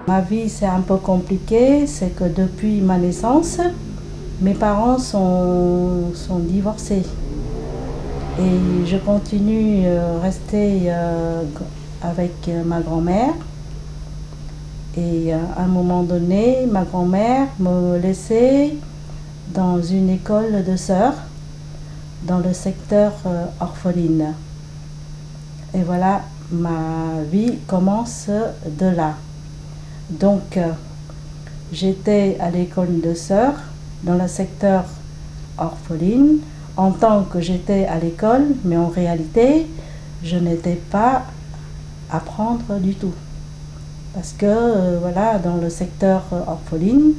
Ma vie, c'est un peu compliqué, c'est que depuis ma naissance, mes parents sont divorcés. Et je continue à rester avec ma grand-mère. Et à un moment donné, ma grand-mère me laissait dans une école de sœurs, dans le secteur orpheline. Et voilà, ma vie commence de là. Donc, j'étais à l'école de sœurs, dans le secteur orpheline, en tant que j'étais à l'école, mais en réalité, je n'étais pas à apprendre du tout. Parce que, voilà, dans le secteur orpheline,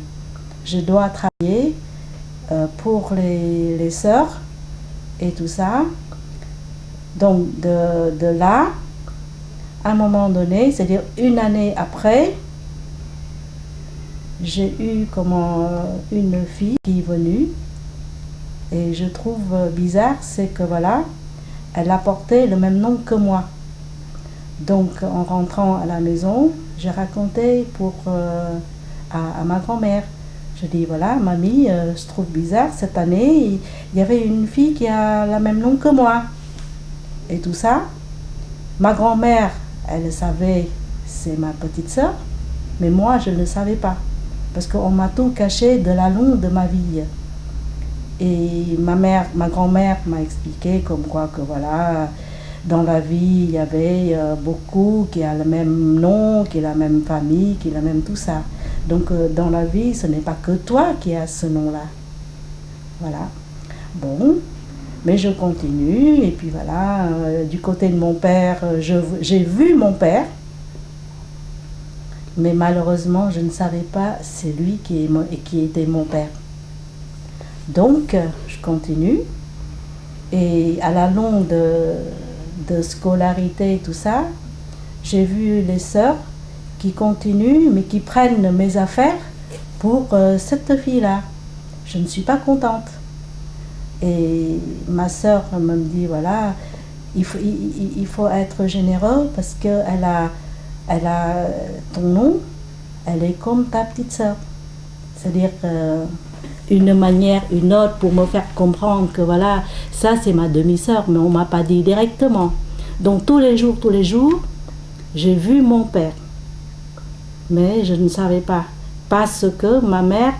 je dois travailler pour les sœurs et tout ça. Donc, de là, à un moment donné, c'est-à-dire une année après, j'ai eu une fille qui est venue. Et je trouve bizarre, c'est que voilà, elle a porté le même nom que moi. Donc en rentrant à la maison, j'ai raconté à ma grand-mère. Je dis voilà, mamie, je trouve bizarre, cette année, il y avait une fille qui a le même nom que moi. Et tout ça. Ma grand-mère, elle savait, c'est ma petite sœur, mais moi, je ne le savais pas. Parce qu'on m'a tout caché de la long de ma vie. Et ma grand-mère m'a expliqué comme quoi que voilà, dans la vie, il y avait beaucoup qui a le même nom, qui a la même famille, qui a la même tout ça. Donc dans la vie, ce n'est pas que toi qui as ce nom-là. Voilà. Bon, mais je continue. Et puis voilà, du côté de mon père, j'ai vu mon père. Mais malheureusement, je ne savais pas c'est lui qui était mon père. Donc, je continue. Et à la longue de scolarité et tout ça, j'ai vu les sœurs qui continuent, mais qui prennent mes affaires pour cette fille-là. Je ne suis pas contente. Et ma sœur me dit, voilà, il faut être généreux parce qu'elle a ton nom, elle est comme ta petite sœur. C'est-à-dire une manière, une autre pour me faire comprendre que voilà, ça c'est ma demi-sœur, mais on ne m'a pas dit directement. Donc tous les jours, j'ai vu mon père. Mais je ne savais pas. Parce que ma mère,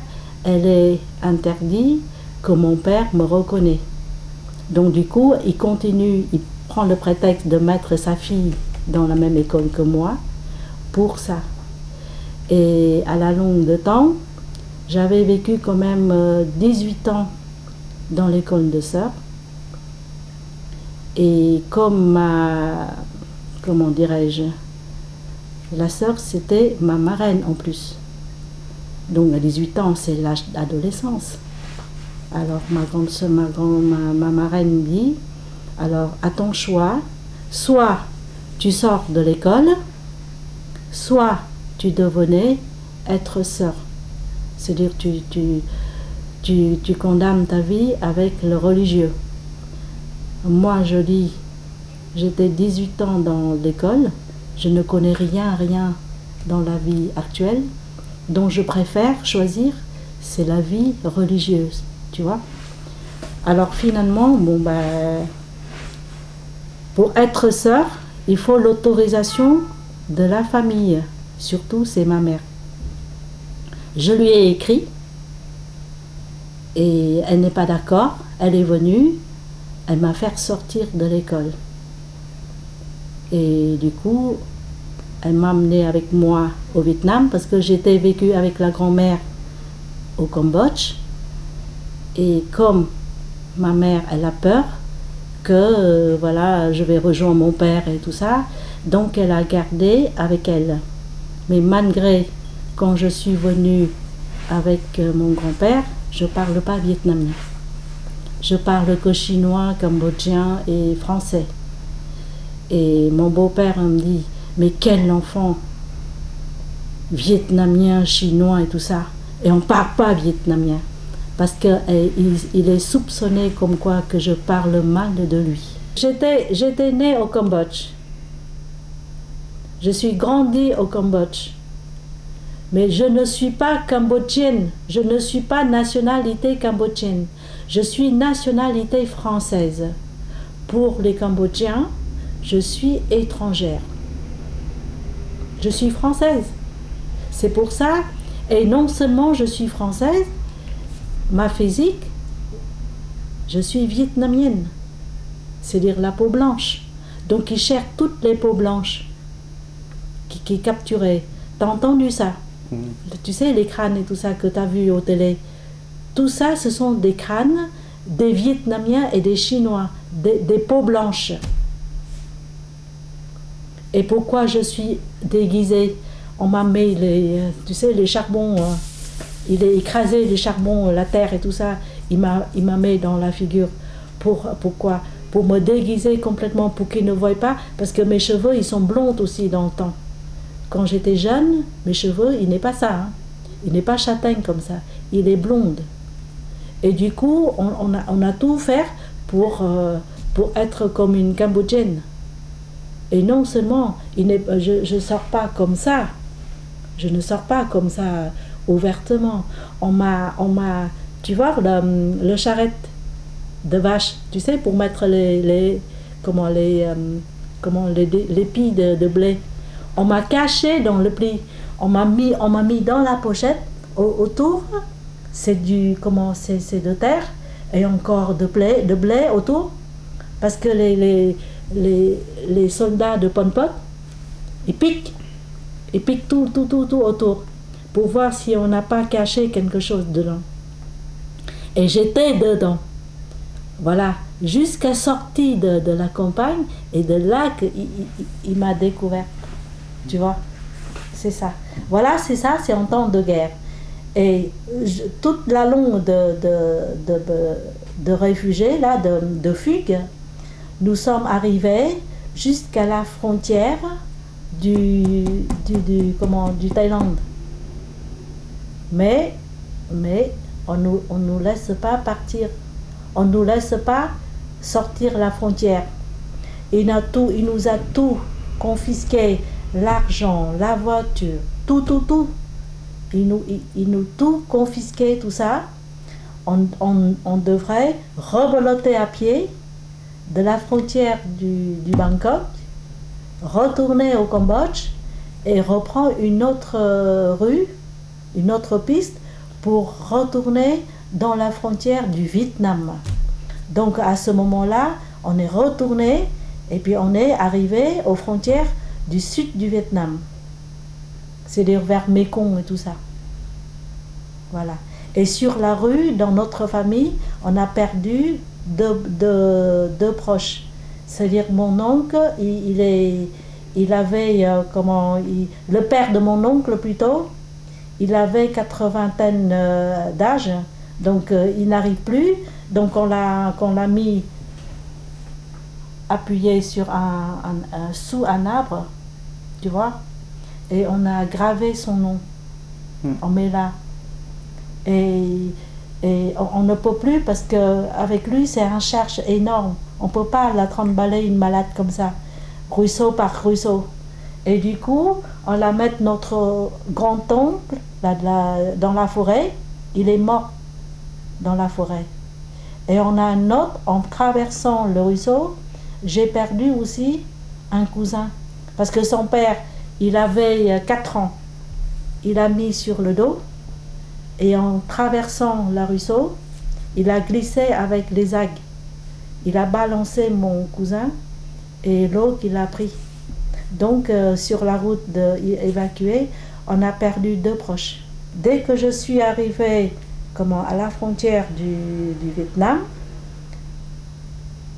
elle est interdite que mon père me reconnaît. Donc du coup, il continue, il prend le prétexte de mettre sa fille dans la même école que moi pour ça. Et à la longue de temps, j'avais vécu quand même 18 ans dans l'école de sœurs. Et comme comment dirais-je, la sœur c'était ma marraine en plus. Donc à 18 ans, c'est l'âge d'adolescence. Alors ma grande sœur, ma marraine me dit, alors à ton choix, soit tu sors de l'école, soit tu devenais être sœur. C'est-à-dire tu condamnes ta vie avec le religieux. Moi je dis, j'étais 18 ans dans l'école, je ne connais rien dans la vie actuelle, donc je préfère choisir, c'est la vie religieuse, tu vois. Alors finalement, pour être sœur, il faut l'autorisation de la famille, surtout c'est ma mère. Je lui ai écrit et elle n'est pas d'accord, elle est venue, elle m'a fait sortir de l'école. Et du coup, elle m'a emmenée avec moi au Vietnam parce que j'étais vécue avec la grand-mère au Cambodge. Et comme ma mère, elle a peur que voilà, je vais rejoindre mon père et tout ça, donc elle a gardé avec elle. Mais malgré, quand je suis venue avec mon grand-père, je ne parle pas vietnamien. Je parle que chinois, cambodgien et français. Et mon beau-père me dit, mais quel enfant vietnamien, chinois et tout ça. Et on ne parle pas vietnamien. Parce qu'il est soupçonné comme quoi que je parle mal de lui. J'étais née au Cambodge. Je suis grandie au Cambodge. Mais je ne suis pas cambodgienne, je ne suis pas nationalité cambodgienne, je suis nationalité française. Pour les Cambodgiens, je suis étrangère. Je suis française. C'est pour ça, et non seulement je suis française, ma physique, je suis vietnamienne, c'est-à-dire la peau blanche. Donc ils cherchent toutes les peaux blanches qui capturaient. T'as entendu ça? Tu sais, les crânes et tout ça que t'as vu au télé, tout ça, ce sont des crânes des Vietnamiens et des Chinois, des peaux blanches. Et pourquoi je suis déguisée? On m'a mis tu sais, les charbons, il est écrasé les charbons, la terre et tout ça, il m'a mis dans la figure. Pourquoi? Pour me déguiser complètement, pour qu'ils ne voient pas, parce que mes cheveux, ils sont blonds aussi dans le temps. Quand j'étais jeune, mes cheveux, il n'est pas ça, hein. Il n'est pas châtaigne comme ça, il est blonde. Et du coup, on a tout fait pour être comme une Cambodgienne. Et non seulement, je ne sors pas comme ça, je ne sors pas comme ça ouvertement. On m'a, tu vois, le charrette de vache, tu sais, pour mettre les pis de blé. On m'a caché dans le pli. On m'a mis dans la pochette autour. C'est c'est de terre et encore de blé autour, parce que les soldats de Pol Pot, ils piquent tout autour pour voir si on n'a pas caché quelque chose dedans. Et j'étais dedans. Voilà, jusqu'à sortie de la campagne, et de là qu'il m'a découvert. Tu vois, c'est ça. Voilà, c'est ça, c'est en temps de guerre. Et toute la longue de réfugiés, là, de fugue, nous sommes arrivés jusqu'à la frontière du Thaïlande. Mais on nous laisse pas partir. On nous laisse pas sortir la frontière. Il nous a tout confisqué, l'argent, la voiture, tout. Il nous tout confisqué, tout ça. On devrait rebeloter à pied de la frontière du Bangkok, retourner au Cambodge et reprendre une autre rue, une autre piste pour retourner dans la frontière du Vietnam. Donc à ce moment-là, on est retourné et puis on est arrivé aux frontières du sud du Vietnam. C'est-à-dire vers Mekong et tout ça. Voilà. Et sur la rue, dans notre famille, on a perdu deux proches. C'est-à-dire mon oncle, il avait, le père de mon oncle plutôt, il avait 80 d'âge, donc il n'arrive plus. Donc on l'a mis appuyé sur sous un arbre, tu vois, et on a gravé son nom. On met là. Et on ne peut plus, parce qu'avec lui, c'est un cherche énorme. On ne peut pas la trimballer une malade comme ça, ruisseau par ruisseau. Et du coup, on la met notre grand-oncle dans la forêt. Il est mort dans la forêt. Et on a un autre, en traversant le ruisseau, j'ai perdu aussi un cousin. Parce que son père, il avait 4 ans. Il a mis sur le dos. Et en traversant le ruisseau, il a glissé avec les algues. Il a balancé mon cousin et l'eau qu'il a pris. Donc, sur la route évacuée, on a perdu 2 proches. Dès que je suis arrivée à la frontière du Vietnam,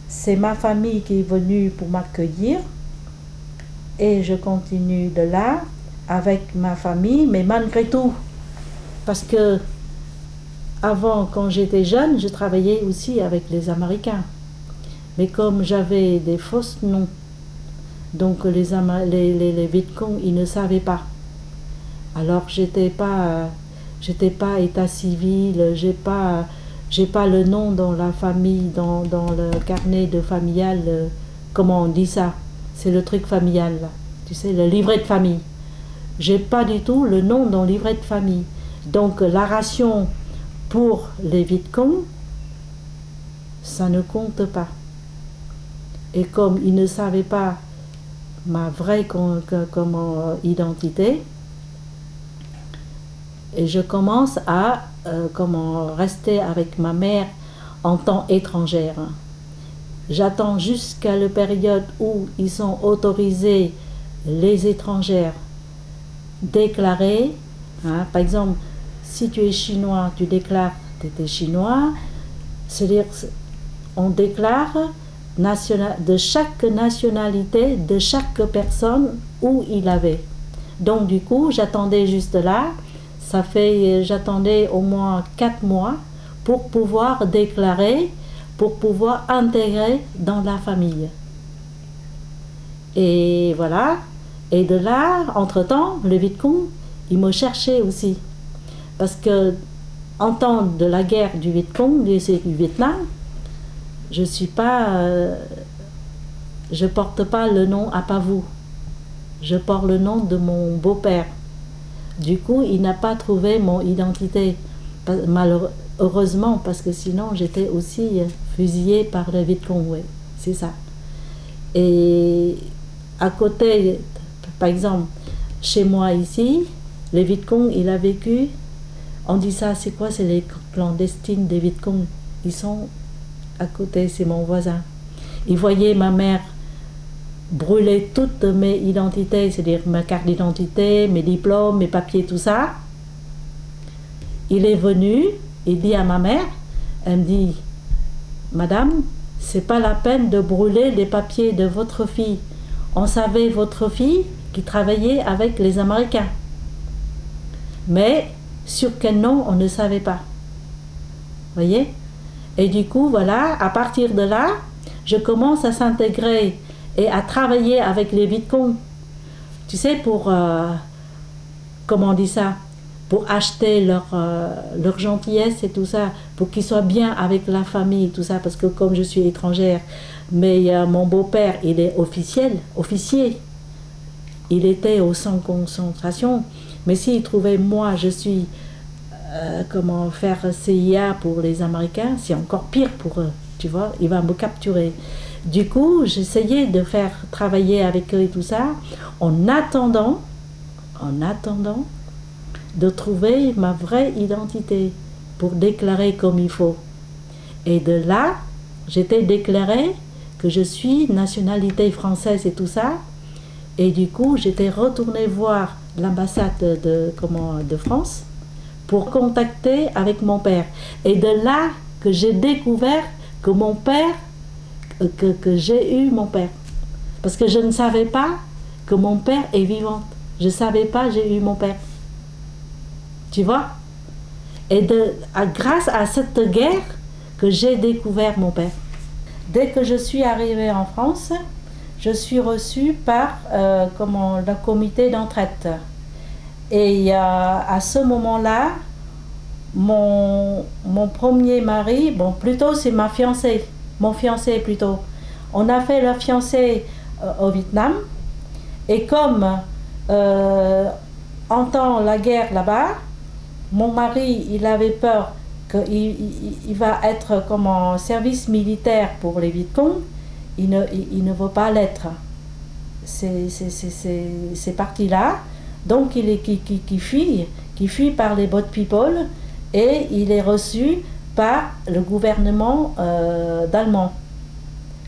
c'est ma famille qui est venue pour m'accueillir. Et je continue de là avec ma famille, mais malgré tout, parce que avant, quand j'étais jeune, je travaillais aussi avec les Américains. Mais comme j'avais des fausses noms, donc les Vietcong, ils ne savaient pas. Alors j'étais pas état civil, j'ai pas le nom dans la famille, dans le carnet de familial, comment on dit ça? C'est le truc familial, là. Tu sais, le livret de famille. j'ai pas du tout le nom dans le livret de famille. Donc la ration pour les Vietcong, ça ne compte pas. Et comme ils ne savaient pas ma vraie identité, et je commence à rester avec ma mère en tant étrangère. J'attends jusqu'à la période où ils sont autorisés, les étrangères, déclarer. Hein, par exemple, si tu es chinois, tu déclares que tu es chinois. C'est-à-dire, on déclare de chaque nationalité, de chaque personne où il avait. Donc du coup, j'attendais juste là. J'attendais au moins 4 mois pour pouvoir déclarer, pour pouvoir intégrer dans la famille. Et voilà. Et de là, entre-temps, le Vietcong, il me cherchait aussi. Parce que, en temps de la guerre du Vietcong, du Vietnam, je porte pas le nom Apavou. Je porte le nom de mon beau-père. Du coup, il n'a pas trouvé mon identité. Heureusement, parce que sinon, j'étais aussi fusillée par le Vietcong. Oui, c'est ça. Et à côté, par exemple, chez moi ici, le Vietcong, il a vécu. On dit ça, c'est quoi? C'est les clandestines des Vietcong. Ils sont à côté, c'est mon voisin. Il voyait ma mère brûler toutes mes identités, c'est-à-dire ma carte d'identité, mes diplômes, mes papiers, tout ça. Il est venu, il dit à ma mère, elle me dit, Madame, c'est pas la peine de brûler les papiers de votre fille. On savait votre fille qui travaillait avec les Américains. Mais sur quel nom, on ne savait pas. Voyez? Et du coup, voilà, à partir de là, je commence à s'intégrer et à travailler avec les Vietcong. Tu sais, pour, comment on dit ça, pour acheter leur gentillesse et tout ça, pour qu'ils soient bien avec la famille, tout ça, parce que comme je suis étrangère, mais mon beau-père, il est officier. Il était au centre de concentration, mais s'il trouvait moi, je suis, comment faire CIA pour les Américains, c'est encore pire pour eux, tu vois, il va me capturer. Du coup, j'essayais de faire travailler avec eux et tout ça, en attendant de trouver ma vraie identité pour déclarer comme il faut. Et de là, j'étais déclarée que je suis nationalité française et tout ça. Et du coup, j'étais retournée voir l'ambassade de France pour contacter avec mon père. Et de là que j'ai découvert que mon père, que j'ai eu mon père. Parce que je ne savais pas que mon père est vivant. Je ne savais pas que j'ai eu mon père. Tu vois? Et grâce à cette guerre que j'ai découvert mon père. Dès que je suis arrivée en France, je suis reçue par le comité d'entraide. Et à ce moment-là, mon premier mari, bon plutôt c'est ma fiancée, mon fiancé plutôt. On a fait la fiancée au Vietnam. Et comme en temps la guerre là-bas, mon mari, il avait peur qu'il va être comme en service militaire pour les Vietcong. Il ne veut pas l'être. C'est parti là. Donc qui fuit par les boat people et il est reçu par le gouvernement d'Allemand.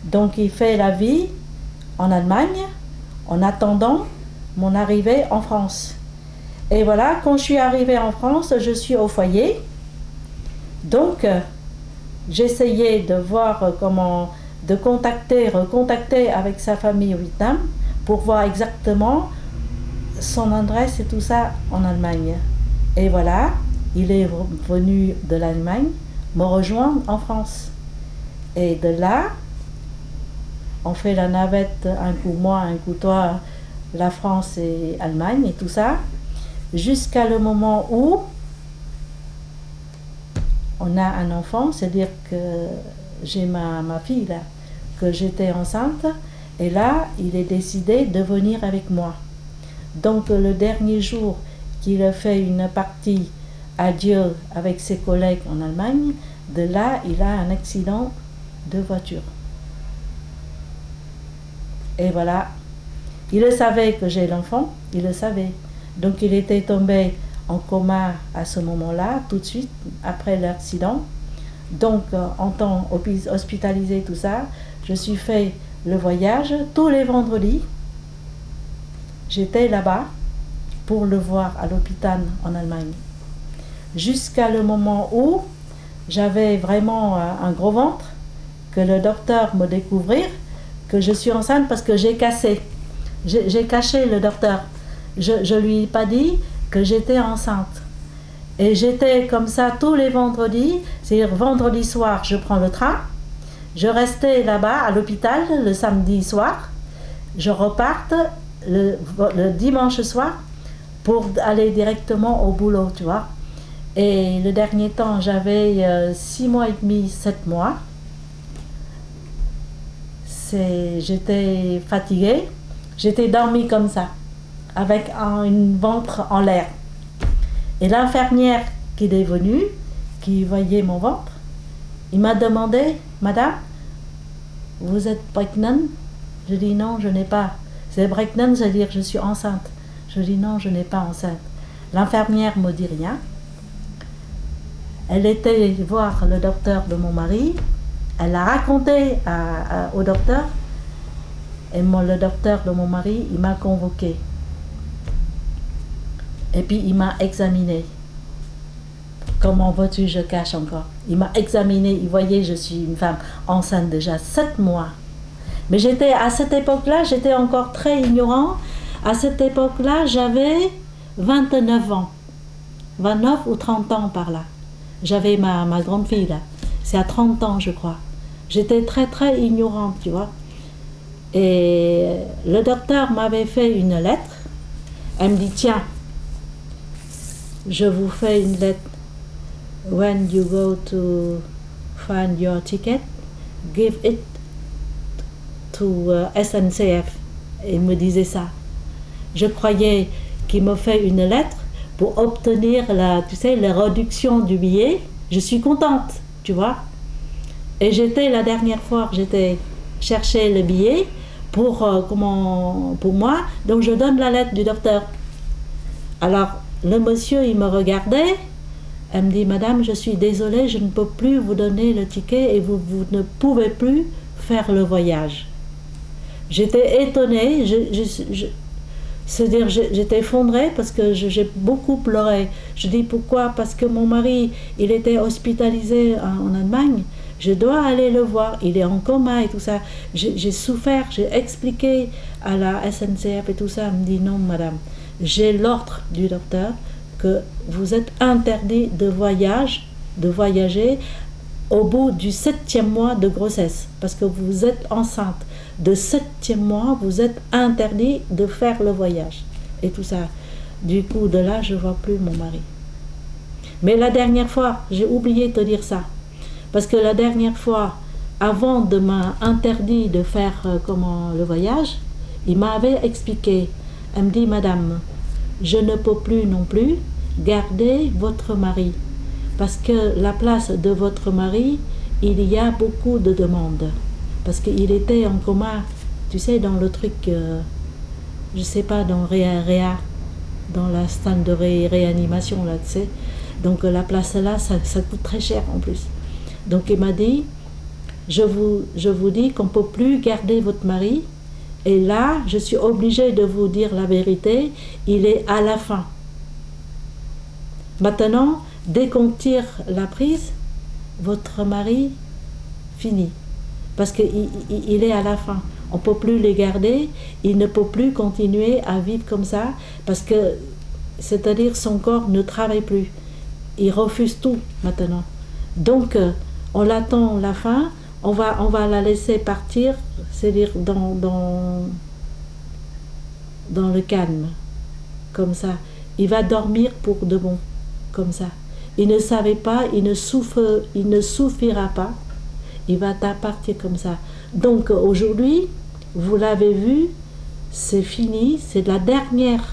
Donc il fait la vie en Allemagne en attendant mon arrivée en France. Et voilà, quand je suis arrivée en France, je suis au foyer. Donc j'essayais de voir recontacter avec sa famille au Vietnam pour voir exactement son adresse et tout ça en Allemagne. Et voilà, il est venu de l'Allemagne me rejoindre en France. Et de là, on fait la navette, un coup moi, un coup toi, la France et l'Allemagne et tout ça, jusqu'à le moment où on a un enfant, c'est-à-dire que j'ai ma fille là, que j'étais enceinte, et là, il est décidé de venir avec moi. Donc le dernier jour qu'il a fait une partie adieu avec ses collègues en Allemagne, de là il a un accident de voiture. Et voilà, il le savait que j'ai l'enfant, il le savait. Donc il était tombé en coma à ce moment-là, tout de suite, après l'accident. Donc en temps hospitalisé, tout ça, je suis fait le voyage tous les vendredis. J'étais là-bas pour le voir à l'hôpital en Allemagne. Jusqu'à le moment où j'avais vraiment un gros ventre, que le docteur me découvrit que je suis enceinte parce que j'ai cassé. J'ai caché le docteur. Je lui ai pas dit que j'étais enceinte. Et j'étais comme ça tous les vendredis, c'est-à-dire vendredi soir, je prends le train, je restais là-bas à l'hôpital le samedi soir, je reparte le dimanche soir pour aller directement au boulot, tu vois. Et le dernier temps, j'avais 6 mois et demi, 7 mois. J'étais fatiguée, j'étais dormie comme ça, avec un ventre en l'air. Et l'infirmière qui est venue, qui voyait mon ventre, il m'a demandé, Madame, vous êtes pregnant? Je dis non, je n'ai pas. C'est pregnant, c'est-à-dire je suis enceinte. Je dis non, je n'ai pas enceinte. L'infirmière me dit rien. Elle était voir le docteur de mon mari. Elle a raconté au docteur. Et le docteur de mon mari, il m'a convoqué. Et puis il m'a examiné. Comment vois-tu, je cache encore. Il m'a examiné, il voyait, je suis une femme enceinte déjà 7 mois. Mais à cette époque-là, j'étais encore très ignorant. À cette époque-là, j'avais 29 ans. 29 ou 30 ans par là. J'avais ma grande fille là. C'est à 30 ans, je crois. J'étais très très ignorante, tu vois. Et le docteur m'avait fait une lettre. Elle me dit, tiens, je vous fais une lettre. When you go to find your ticket, give it to SNCF. Il me disait ça. Je croyais qu'il me fait une lettre pour obtenir la réduction du billet. Je suis contente, tu vois. Et la dernière fois, j'étais chercher le billet pour moi. Donc je donne la lettre du docteur. Alors le monsieur, il me regardait. Elle me dit, Madame, je suis désolée, je ne peux plus vous donner le ticket et vous ne pouvez plus faire le voyage. J'étais étonnée, c'est-à-dire j'étais effondrée parce que j'ai beaucoup pleuré. Je dis pourquoi? Parce que mon mari, il était hospitalisé en Allemagne. Je dois aller le voir, il est en coma et tout ça. J'ai souffert, j'ai expliqué à la SNCF et tout ça. Elle me dit, non, Madame, j'ai l'ordre du docteur que vous êtes interdit de voyager au bout du 7e mois de grossesse, parce que vous êtes enceinte. De 7e mois, vous êtes interdit de faire le voyage. Et tout ça. Du coup, de là, je ne vois plus mon mari. Mais la dernière fois, j'ai oublié de te dire ça. Parce que la dernière fois, avant de m'interdire de faire le voyage, il m'avait expliqué. Elle me dit, Madame, je ne peux plus non plus garder votre mari. Parce que la place de votre mari, il y a beaucoup de demandes. Parce qu'il était en coma, tu sais, dans le truc, je sais pas, dans Réa, dans la stand de réanimation, là, tu sais. Donc la place là, ça coûte très cher en plus. Donc il m'a dit, je vous dis qu'on ne peut plus garder votre mari. Et là, je suis obligée de vous dire la vérité, il est à la fin. Maintenant, dès qu'on tire la prise, votre mari finit. Parce qu'il est à la fin. On ne peut plus les garder, il ne peut plus continuer à vivre comme ça, parce que, c'est-à-dire, son corps ne travaille plus. Il refuse tout maintenant. Donc, on l'attend la fin, on va la laisser partir, c'est-à-dire dans le calme, comme ça. Il va dormir pour de bon, comme ça. Il ne savait pas, il ne souffrira pas, il va partir comme ça. Donc aujourd'hui, vous l'avez vu, c'est fini, c'est la dernière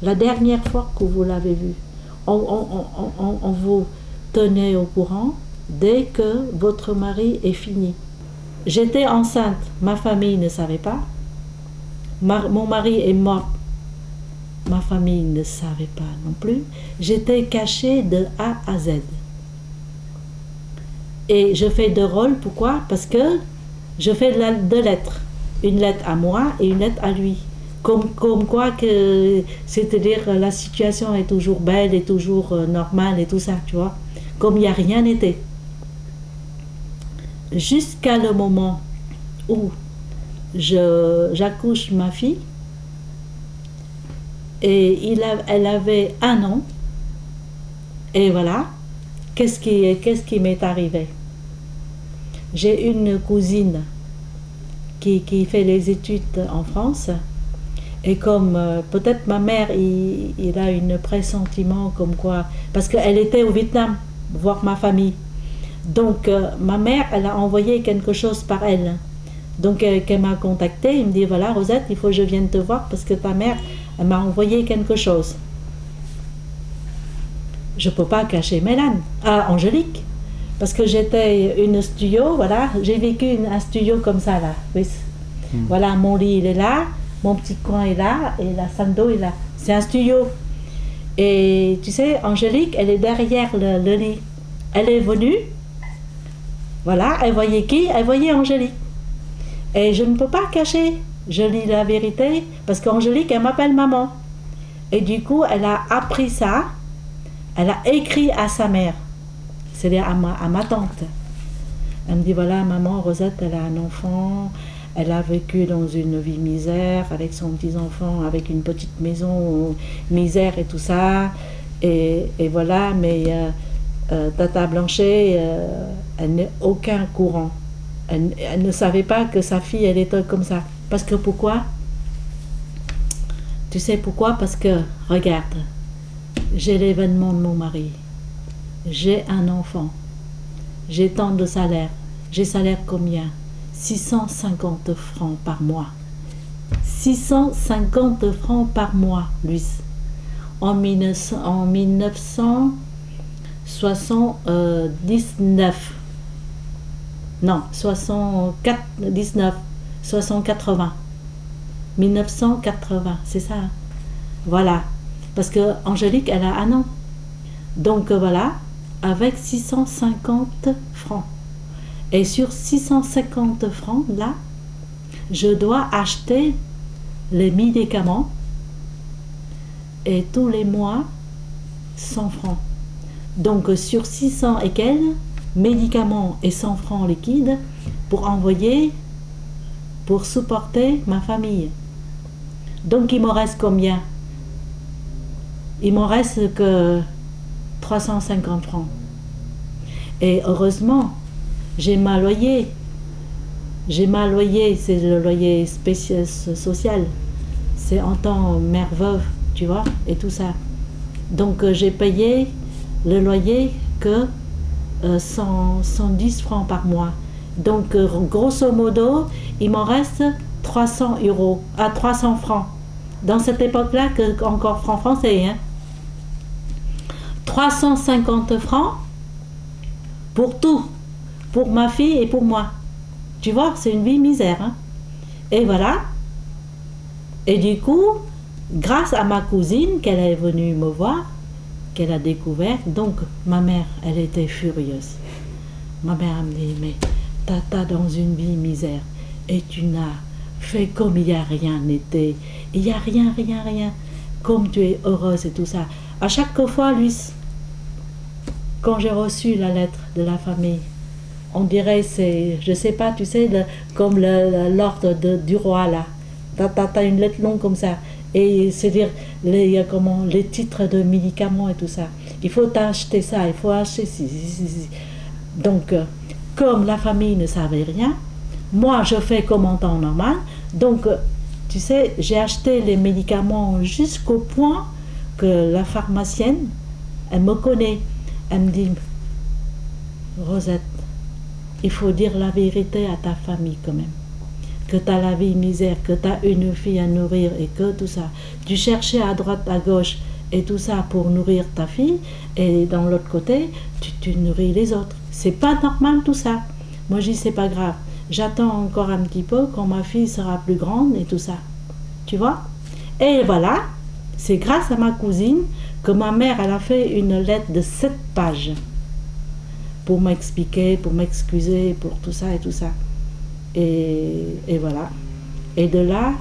La dernière fois que vous l'avez vu, on vous tenait au courant dès que votre mari est fini. J'étais enceinte, ma famille ne savait pas. Mon mari est mort, ma famille ne savait pas non plus. J'étais cachée de A à Z. Et je fais deux rôles, pourquoi? Parce que je fais deux lettres. Une lettre à moi et une lettre à lui. Comme quoi que, c'est-à-dire la situation est toujours belle et toujours normale et tout ça, tu vois. Comme il n'y a rien n'était. Jusqu'à le moment où j'accouche ma fille, et elle avait 1 an, et voilà, qu'est-ce qui m'est arrivé? J'ai une cousine qui fait les études en France, et comme peut-être ma mère, il a un pressentiment comme quoi, parce qu'elle était au Vietnam, voir ma famille. Donc ma mère, elle a envoyé quelque chose par elle. Donc qu'elle m'a contactée, elle me dit voilà Rosette, il faut que je vienne te voir parce que ta mère, elle m'a envoyé quelque chose. Je ne peux pas cacher Mélane, Angélique, parce que j'étais une studio, voilà, j'ai vécu un studio comme ça là, oui. Voilà, mon lit il est là, mon petit coin est là, et la salle d'eau est là. C'est un studio. Et tu sais, Angélique, elle est derrière le lit. Elle est venue, voilà, elle voyait qui? Elle voyait Angélique. Et je ne peux pas cacher, je dis la vérité, parce qu'Angélique, elle m'appelle maman. Et du coup, elle a appris ça, elle a écrit à sa mère, c'est-à-dire à ma tante. Elle me dit, voilà, maman, Rosette, elle a un enfant, elle a vécu dans une vie misère, avec son petit-enfant, avec une petite maison, misère et tout ça. Et voilà, mais Tata Blanchet, elle n'a aucun courant. Elle ne savait pas que sa fille, elle était comme ça. Parce que pourquoi? Tu sais pourquoi? Parce que, regarde, j'ai l'événement de mon mari, j'ai un enfant, j'ai tant de salaire. J'ai salaire combien? 650 francs par mois. 650 francs par mois, Luis. En 1979. Non, 680. 1980, c'est ça. Hein? Voilà. Parce que Angélique, elle a 1 an. Donc voilà, avec 650 francs. Et sur 650 francs, là, je dois acheter les médicaments et tous les mois, 100 francs. Donc sur 600 et quelques, médicaments et 100 francs liquides pour envoyer, pour supporter ma famille. Donc il me reste combien? Il me reste que 350 francs. Et heureusement, j'ai ma loyer. J'ai ma loyer, c'est le loyer spécial social. C'est en tant mère veuve, tu vois, et tout ça. Donc j'ai payé le loyer que 110 francs par mois. Donc grosso modo, il m'en reste 300 francs. Dans cette époque-là, encore francs français, hein. 350 francs pour tout, pour ma fille et pour moi. Tu vois, c'est une vie misère. Hein. Et voilà. Et du coup, grâce à ma cousine qu'elle est venue me voir, qu'elle a découvert, donc ma mère, elle était furieuse. Ma mère me dit, mais tata dans une vie misère, et tu n'as fait comme il n'y a rien n'était, il n'y a rien, comme tu es heureuse et tout ça. À chaque fois, Luis, quand j'ai reçu la lettre de la famille, on dirait c'est, je sais pas, tu sais, comme l'ordre du roi là. T'as une lettre longue comme ça. Et c'est-à-dire les titres de médicaments et tout ça. Il faut acheter ça, il faut acheter ci. Donc, comme la famille ne savait rien, moi je fais comme en temps normal. Donc, tu sais, j'ai acheté les médicaments jusqu'au point que la pharmacienne, elle me connaît. Elle me dit, Rosette, il faut dire la vérité à ta famille quand même. que tu as la vie misère, que tu as une fille à nourrir et que tout ça. Tu cherchais à droite, à gauche et tout ça pour nourrir ta fille, et dans l'autre côté, tu nourris les autres. C'est pas normal tout ça. Moi je dis c'est pas grave. J'attends encore un petit peu quand ma fille sera plus grande et tout ça. Tu vois? Et voilà, c'est grâce à ma cousine que ma mère elle a fait une lettre de 7 pages pour m'expliquer, pour m'excuser, pour tout ça et tout ça. Et voilà. Et de là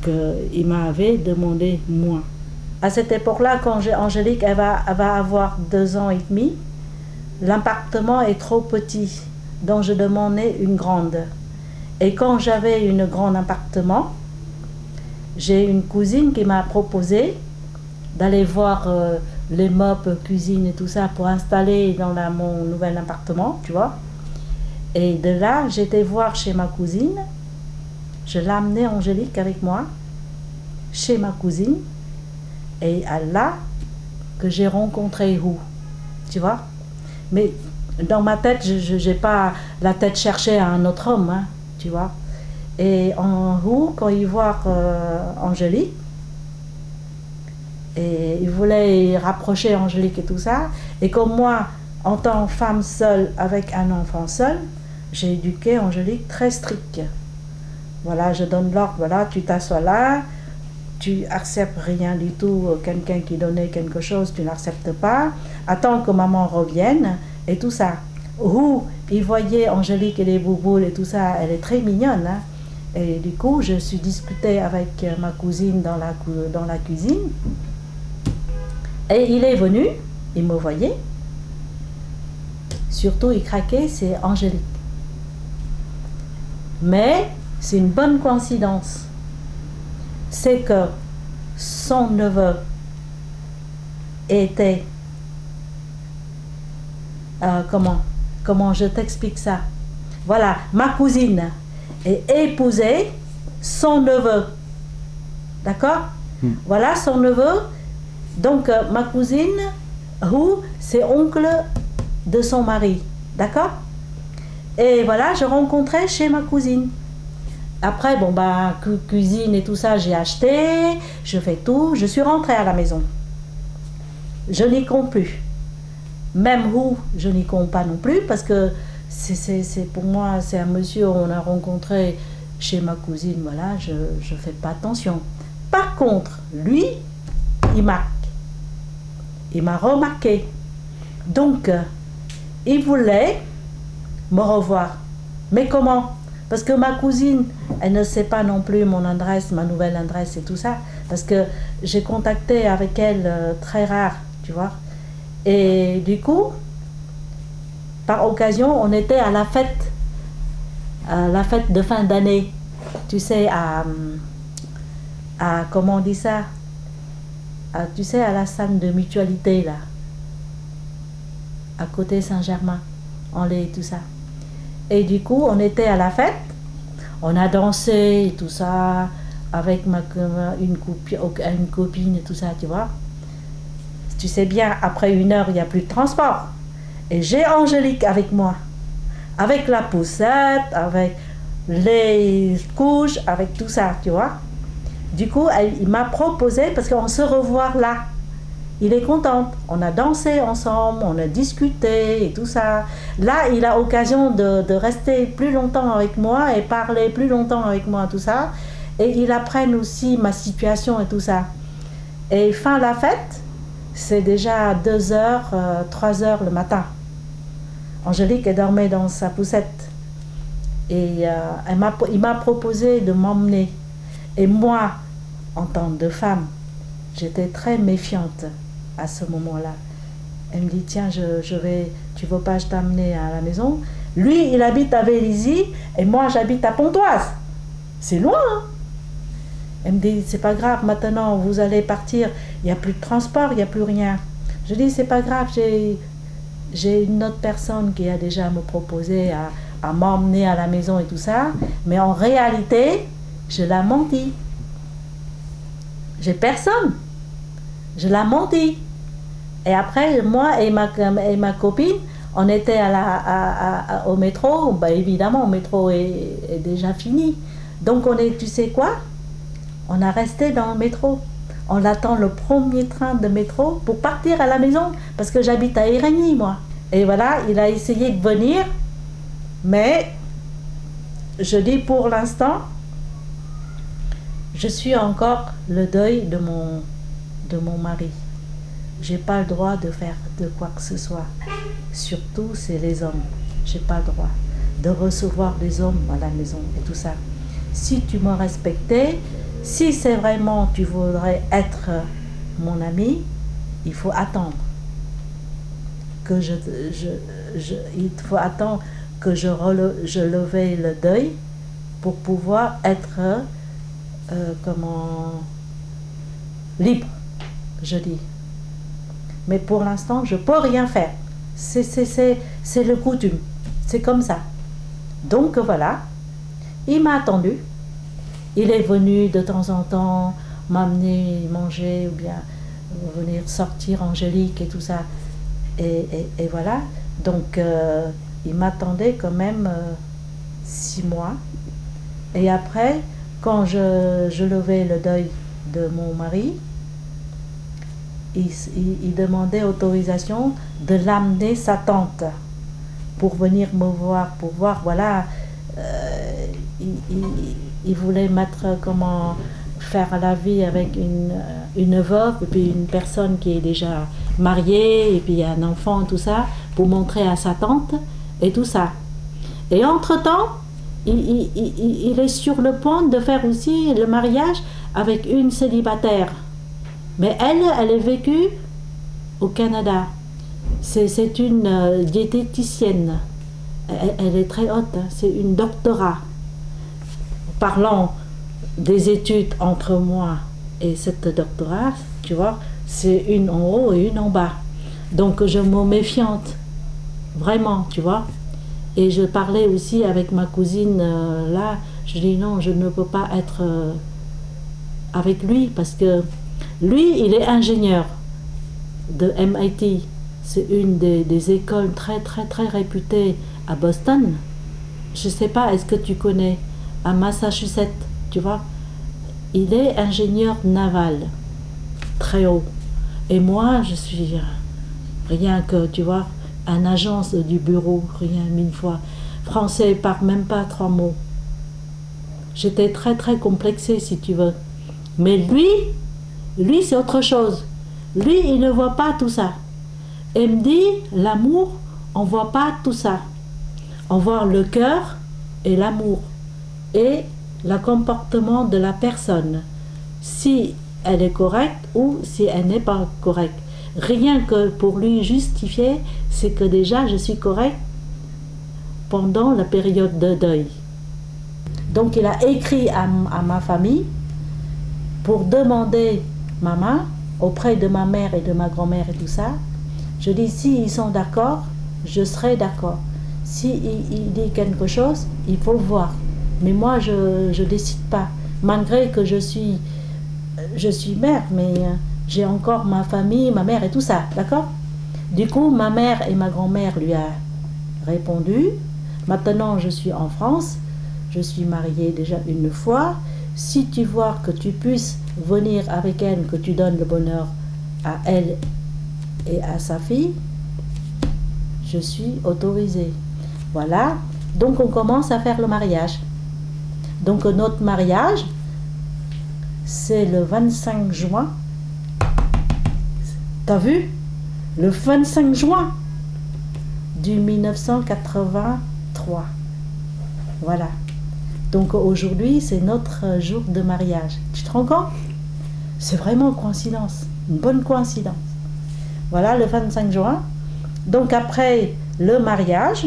qu'il m'avait demandé moi. À cette époque-là, quand Angélique elle va avoir 2 ans et demi, l'appartement est trop petit, donc je demandais une grande. Et quand j'avais une grande appartement, j'ai une cousine qui m'a proposé d'aller voir les meubles, cuisine et tout ça pour installer dans mon nouvel appartement, tu vois. Et de là, j'étais voir chez ma cousine. Je l'ai amenée Angélique avec moi chez ma cousine. Et là que j'ai rencontré Hu, tu vois. Mais dans ma tête, je n'ai pas la tête cherchée à un autre homme, hein, tu vois. Et Hu, quand il voit Angélique, et il voulait rapprocher Angélique et tout ça, et comme moi, en tant que femme seule avec un enfant seul, j'ai éduqué Angélique très strict. Voilà, je donne l'ordre, voilà, tu t'assois là, tu acceptes rien du tout, quelqu'un qui donnait quelque chose, tu n'acceptes pas, attends que maman revienne, et tout ça. Ou, il voyait Angélique et les bouboules et tout ça, elle est très mignonne, hein. Et du coup, je suis disputée avec ma cousine dans la cuisine, et il est venu, il me voyait, surtout il craquait, c'est Angélique. Mais c'est une bonne coïncidence. C'est que son neveu était... comment je t'explique ça? Voilà, ma cousine est épousée son neveu. D'accord? Voilà son neveu. Donc ma cousine, c'est oncle de son mari. D'accord? Et voilà, je rencontrais chez ma cousine. Après, bon, cuisine et tout ça, j'ai acheté, je fais tout, je suis rentrée à la maison. Je n'y compte plus. Même je n'y compte pas non plus, parce que pour moi, c'est un monsieur qu'on a rencontré chez ma cousine, voilà, je ne fais pas attention. Par contre, lui, il m'a remarqué. Donc, il voulait me revoir. Mais comment? Parce que ma cousine, elle ne sait pas non plus mon adresse, ma nouvelle adresse et tout ça. Parce que j'ai contacté avec elle très rare, tu vois. Et du coup, par occasion, on était à la fête de fin d'année. Tu sais, à comment on dit ça? Tu sais, à la salle de mutualité, là. À côté Saint-Germain, en lait et tout ça. Et du coup, on était à la fête, on a dansé et tout ça, avec une copine et tout ça, tu vois. Tu sais bien, après 1 heure, il n'y a plus de transport. Et j'ai Angélique avec moi, avec la poussette, avec les couches, avec tout ça, tu vois. Du coup, il m'a proposé, parce qu'on se revoit là. Il est content. On a dansé ensemble, on a discuté et tout ça. Là, il a l'occasion de rester plus longtemps avec moi et parler plus longtemps avec moi, tout ça. Et il apprenne aussi ma situation et tout ça. Et fin la fête, c'est déjà 2 heures, 3 heures le matin. Angélique, elle dormait dans sa poussette. Et il m'a proposé de m'emmener. Et moi, en tant que femme, j'étais très méfiante à ce moment-là. Elle me dit, tiens, tu veux pas je t'amener à la maison? Lui, il habite à Vélizy et moi, j'habite à Pontoise. C'est loin, hein? Elle me dit, c'est pas grave, maintenant, vous allez partir, il n'y a plus de transport, il n'y a plus rien. Je dis, c'est pas grave, j'ai une autre personne qui a déjà me proposé à m'emmener à la maison et tout ça, mais en réalité, je l'ai menti. J'ai personne. Je l'ai menti. Et après, moi et ma copine, on était au métro. Évidemment, le métro est déjà fini. Donc on est, tu sais quoi? On a resté dans le métro. On attend le premier train de métro pour partir à la maison, parce que j'habite à Éragny, moi. Et voilà, il a essayé de venir, mais je dis pour l'instant, je suis encore le deuil de mon mari. J'ai pas le droit de faire de quoi que ce soit. Surtout, c'est les hommes. J'ai pas le droit de recevoir des hommes à la maison et tout ça. Si tu me respectais, si c'est vraiment tu voudrais être mon ami, il faut attendre que il faut attendre que je levais le deuil pour pouvoir être libre, je dis. Mais pour l'instant, je peux rien faire. C'est le coutume. C'est comme ça. Donc voilà, il m'a attendu. Il est venu de temps en temps m'amener manger ou bien venir sortir Angélique et tout ça. Et voilà. Donc il m'attendait quand même 6 mois. Et après, quand je levais le deuil de mon mari, il demandait autorisation de l'amener sa tante pour venir me voir, pour voir, voilà, il voulait mettre comment faire la vie avec une veuve et puis une personne qui est déjà mariée et puis un enfant, tout ça, pour montrer à sa tante et tout ça. Et entre-temps, il est sur le point de faire aussi le mariage avec une célibataire. Mais elle est vécue au Canada. C'est une diététicienne. Elle est très haute, hein. C'est une doctorat. Parlant des études entre moi et cette doctorat, tu vois, c'est une en haut et une en bas. Donc je me méfiante, vraiment, tu vois. Et je parlais aussi avec ma cousine là, je dis non, je ne peux pas être avec lui parce que lui, il est ingénieur de MIT. C'est une des écoles très très très réputées à Boston. Je ne sais pas, est-ce que tu connais, à Massachusetts, tu vois. Il est ingénieur naval, très haut. Et moi, je suis rien que, tu vois, un agence du bureau, rien 1000 fois. Français, il parle même pas 3 mots. J'étais très très complexée, si tu veux. Mais lui, c'est autre chose. Lui, il ne voit pas tout ça. Il me dit, l'amour, on ne voit pas tout ça. On voit le cœur et l'amour. Et le comportement de la personne. Si elle est correcte ou si elle n'est pas correcte. Rien que pour lui justifier, c'est que déjà je suis correcte pendant la période de deuil. Donc il a écrit à ma famille pour demander ma main auprès de ma mère et de ma grand-mère et tout ça. Je dis, si ils sont d'accord, je serai d'accord. Si il dit quelque chose, il faut voir. Mais moi, je décide pas. Malgré que je suis mère, mais j'ai encore ma famille, ma mère et tout ça, d'accord? Du coup, ma mère et ma grand-mère lui a répondu. Maintenant, je suis en France. Je suis mariée déjà une fois. Si tu vois que tu puisses venir avec elle, que tu donnes le bonheur à elle et à sa fille, je suis autorisée. Voilà. Donc, on commence à faire le mariage. Donc, notre mariage, c'est le 25 juin. T'as vu? Le 25 juin du 1983. Voilà. Donc aujourd'hui, c'est notre jour de mariage. Tu te rends compte? C'est vraiment une coïncidence, une bonne coïncidence. Voilà, le 25 juin. Donc après le mariage,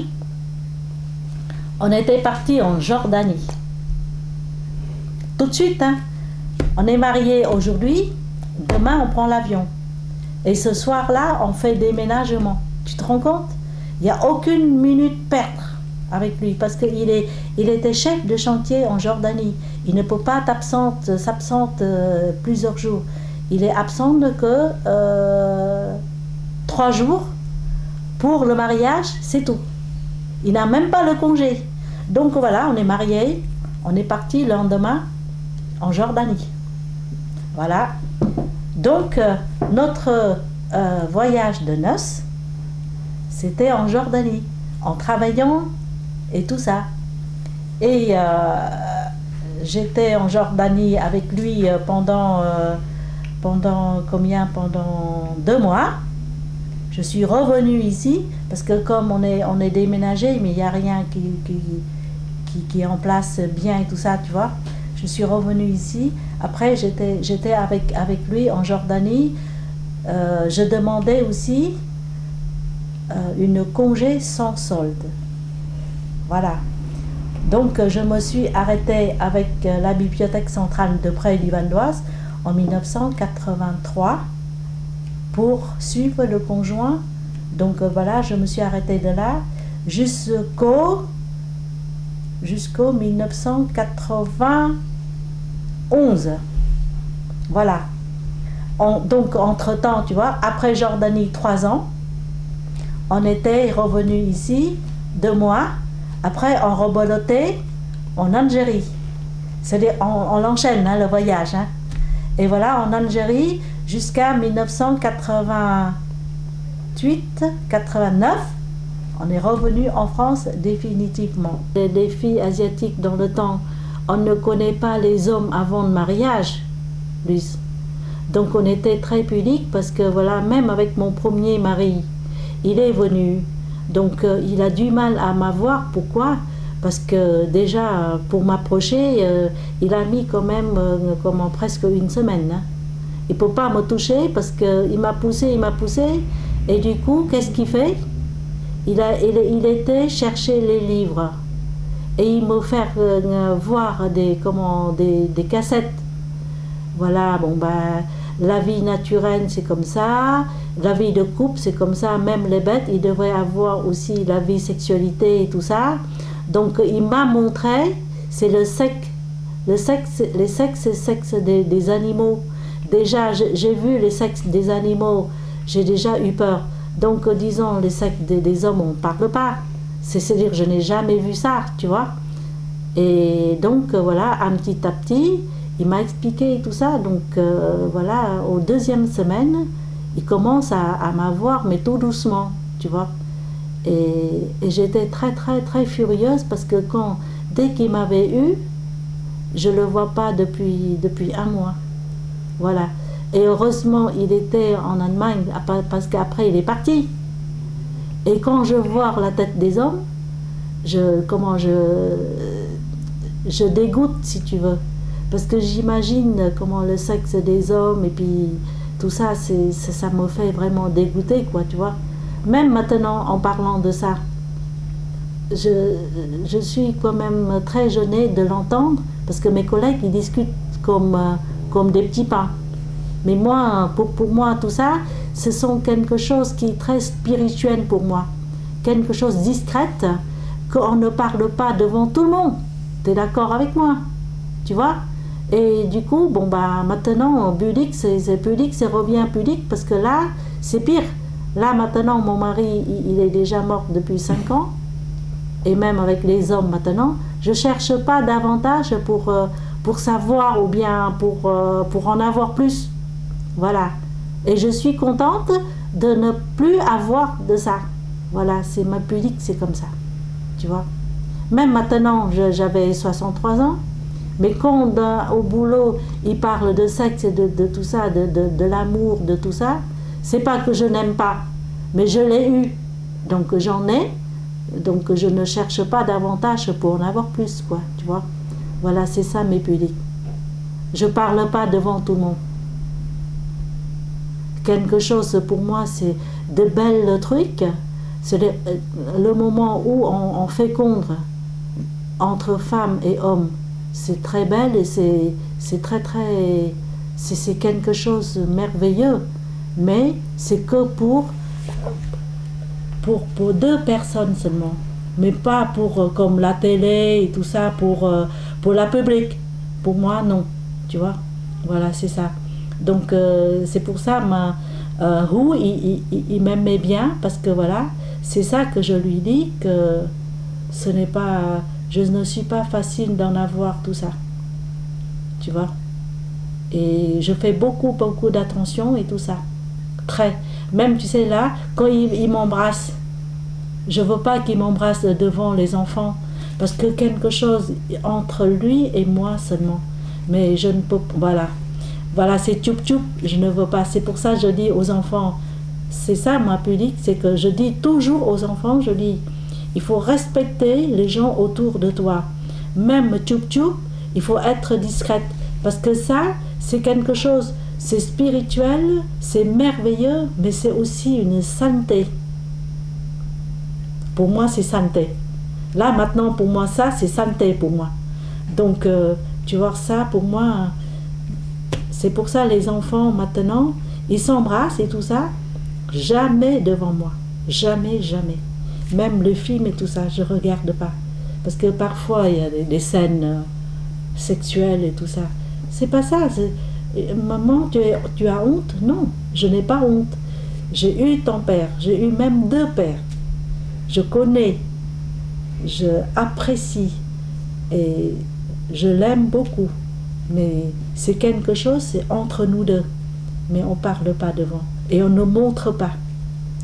on était parti en Jordanie. Tout de suite, hein. On est mariés aujourd'hui, demain on prend l'avion. Et ce soir-là, on fait déménagement. Tu te rends compte? Il n'y a aucune minute perdre avec lui parce qu'il était chef de chantier en Jordanie. Il ne peut pas s'absente plusieurs jours. Il est absent que 3 jours pour le mariage, c'est tout. Il n'a même pas le congé. Donc voilà, on est mariés On est parti le lendemain en Jordanie. Voilà. Donc, notre voyage de noces, c'était en Jordanie, en travaillant et tout ça. Et j'étais en Jordanie avec lui pendant 2 mois. Je suis revenue ici parce que comme on est déménagé, mais il n'y a rien qui est en place bien et tout ça, tu vois. Je suis revenue ici. Après, j'étais avec lui en Jordanie. Je demandais aussi une congé sans solde. Voilà. Donc, je me suis arrêtée avec la Bibliothèque centrale de Presles-du-Val-d'Oise en 1983 pour suivre le conjoint. Donc, voilà, je me suis arrêtée de là jusqu'au 1991. Voilà. Donc, entre-temps, tu vois, après Jordanie, 3 ans, on était revenu ici, 2 mois. Après, on rebolotait en Algérie. C'est-à-dire, on l'enchaîne, hein, le voyage. Hein. Et voilà, en Algérie, jusqu'à 1988-89, on est revenu en France définitivement. Les filles asiatiques, dans le temps, on ne connaît pas les hommes avant le mariage, Luce. Donc on était très pudiques parce que voilà, même avec mon premier mari, il est venu. Donc il a du mal à m'avoir. Pourquoi? Parce que déjà, pour m'approcher, il a mis quand même presque une semaine. Hein. Il ne peut pas me toucher parce qu'il m'a poussé. Et du coup, qu'est-ce qu'il fait? Il était chercher les livres. Et il me fait voir des cassettes. Voilà, bon ben... La vie naturelle, c'est comme ça. La vie de couple, c'est comme ça. Même les bêtes, ils devraient avoir aussi la vie sexualité et tout ça. Donc, il m'a montré, c'est le sexe. Les sexes, c'est le sexe des animaux. Déjà, j'ai vu les sexes des animaux, j'ai déjà eu peur. Donc, disons, les sexes des hommes, on ne parle pas. C'est-à-dire, je n'ai jamais vu ça, tu vois. Et donc, voilà, à petit, il m'a expliqué tout ça, donc voilà, au 2e semaine, il commence à m'avoir, mais tout doucement, tu vois. Et j'étais très, très, très furieuse parce que dès qu'il m'avait eu, je ne le vois pas depuis 1 mois. Voilà. Et heureusement, il était en Allemagne parce qu'après, il est parti. Et quand je vois la tête des hommes, je dégoûte, si tu veux. Parce que j'imagine comment le sexe des hommes et puis tout ça, ça me fait vraiment dégoûter, quoi, tu vois. Même maintenant, en parlant de ça, je suis quand même très gênée de l'entendre parce que mes collègues, ils discutent comme des petits pains. Mais moi, pour moi, tout ça, ce sont quelque chose qui est très spirituel pour moi. Quelque chose de discrète, qu'on ne parle pas devant tout le monde. Tu es d'accord avec moi? Tu vois? Et du coup, bon bah maintenant, pudique, c'est revient pudique parce que là, c'est pire. Là maintenant, mon mari, il est déjà mort depuis 5 ans. Et même avec les hommes maintenant, je cherche pas davantage pour savoir ou bien pour en avoir plus. Voilà. Et je suis contente de ne plus avoir de ça. Voilà, c'est ma pudique, c'est comme ça. Tu vois? Même maintenant, j'avais 63 ans. Mais quand au boulot, ils parlent de sexe et de tout ça, de l'amour, de tout ça, c'est pas que je n'aime pas, mais je l'ai eu. Donc j'en ai, donc je ne cherche pas davantage pour en avoir plus, quoi, tu vois. Voilà, c'est ça mes pudiques. Je parle pas devant tout le monde. Quelque chose pour moi, c'est de belles trucs. C'est le moment où on féconde entre femmes et hommes. C'est très belle et c'est très très c'est quelque chose de merveilleux, mais c'est que pour 2 personnes seulement, mais pas pour comme la télé et tout ça pour la public. Pour moi non, tu vois. Voilà, c'est ça. Donc c'est pour ça Hu il m'aimait bien parce que voilà, c'est ça que je lui dis, que ce n'est pas Je ne suis pas facile d'en avoir tout ça. Tu vois? Et je fais beaucoup, beaucoup d'attention et tout ça. Très. Même, tu sais, là, quand il m'embrasse, je veux pas qu'il m'embrasse devant les enfants. Parce que quelque chose entre lui et moi seulement. Mais je ne peux pas. Voilà. Voilà, c'est tchoup-tchoup. Je ne veux pas. C'est pour ça que je dis aux enfants. C'est ça ma pudique. C'est que je dis toujours aux enfants, je dis, il faut respecter les gens autour de toi. Même tchoup-tchoup, il faut être discrète. Parce que ça, c'est quelque chose. C'est spirituel, c'est merveilleux, mais c'est aussi une sainteté. Pour moi, c'est sainteté. Là, maintenant, pour moi, ça, c'est sainteté pour moi. Donc, tu vois, ça, pour moi, c'est pour ça, les enfants, maintenant, ils s'embrassent et tout ça, jamais devant moi. Jamais, jamais. Même le film et tout ça, je ne regarde pas. Parce que parfois, il y a des scènes sexuelles et tout ça. C'est pas ça. Maman, tu as honte? Non, je n'ai pas honte. J'ai eu ton père, j'ai eu même 2 pères. Je connais, je apprécie et je l'aime beaucoup. Mais c'est quelque chose, c'est entre nous deux. Mais on ne parle pas devant. Et on ne montre pas.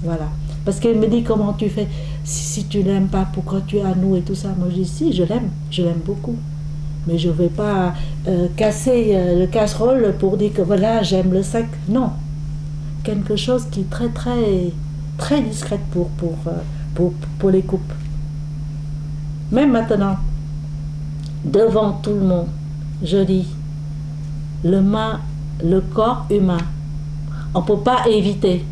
Voilà. Parce qu'elle me dit comment tu fais. Si tu l'aimes pas, pourquoi tu es à nous et tout ça. Moi je dis si, je l'aime beaucoup. Mais je ne vais pas casser le casserole pour dire que voilà, j'aime le sac. Non. Quelque chose qui est très, très, très discrète pour les couples. Même maintenant, devant tout le monde, je dis, le corps humain, on ne peut pas éviter.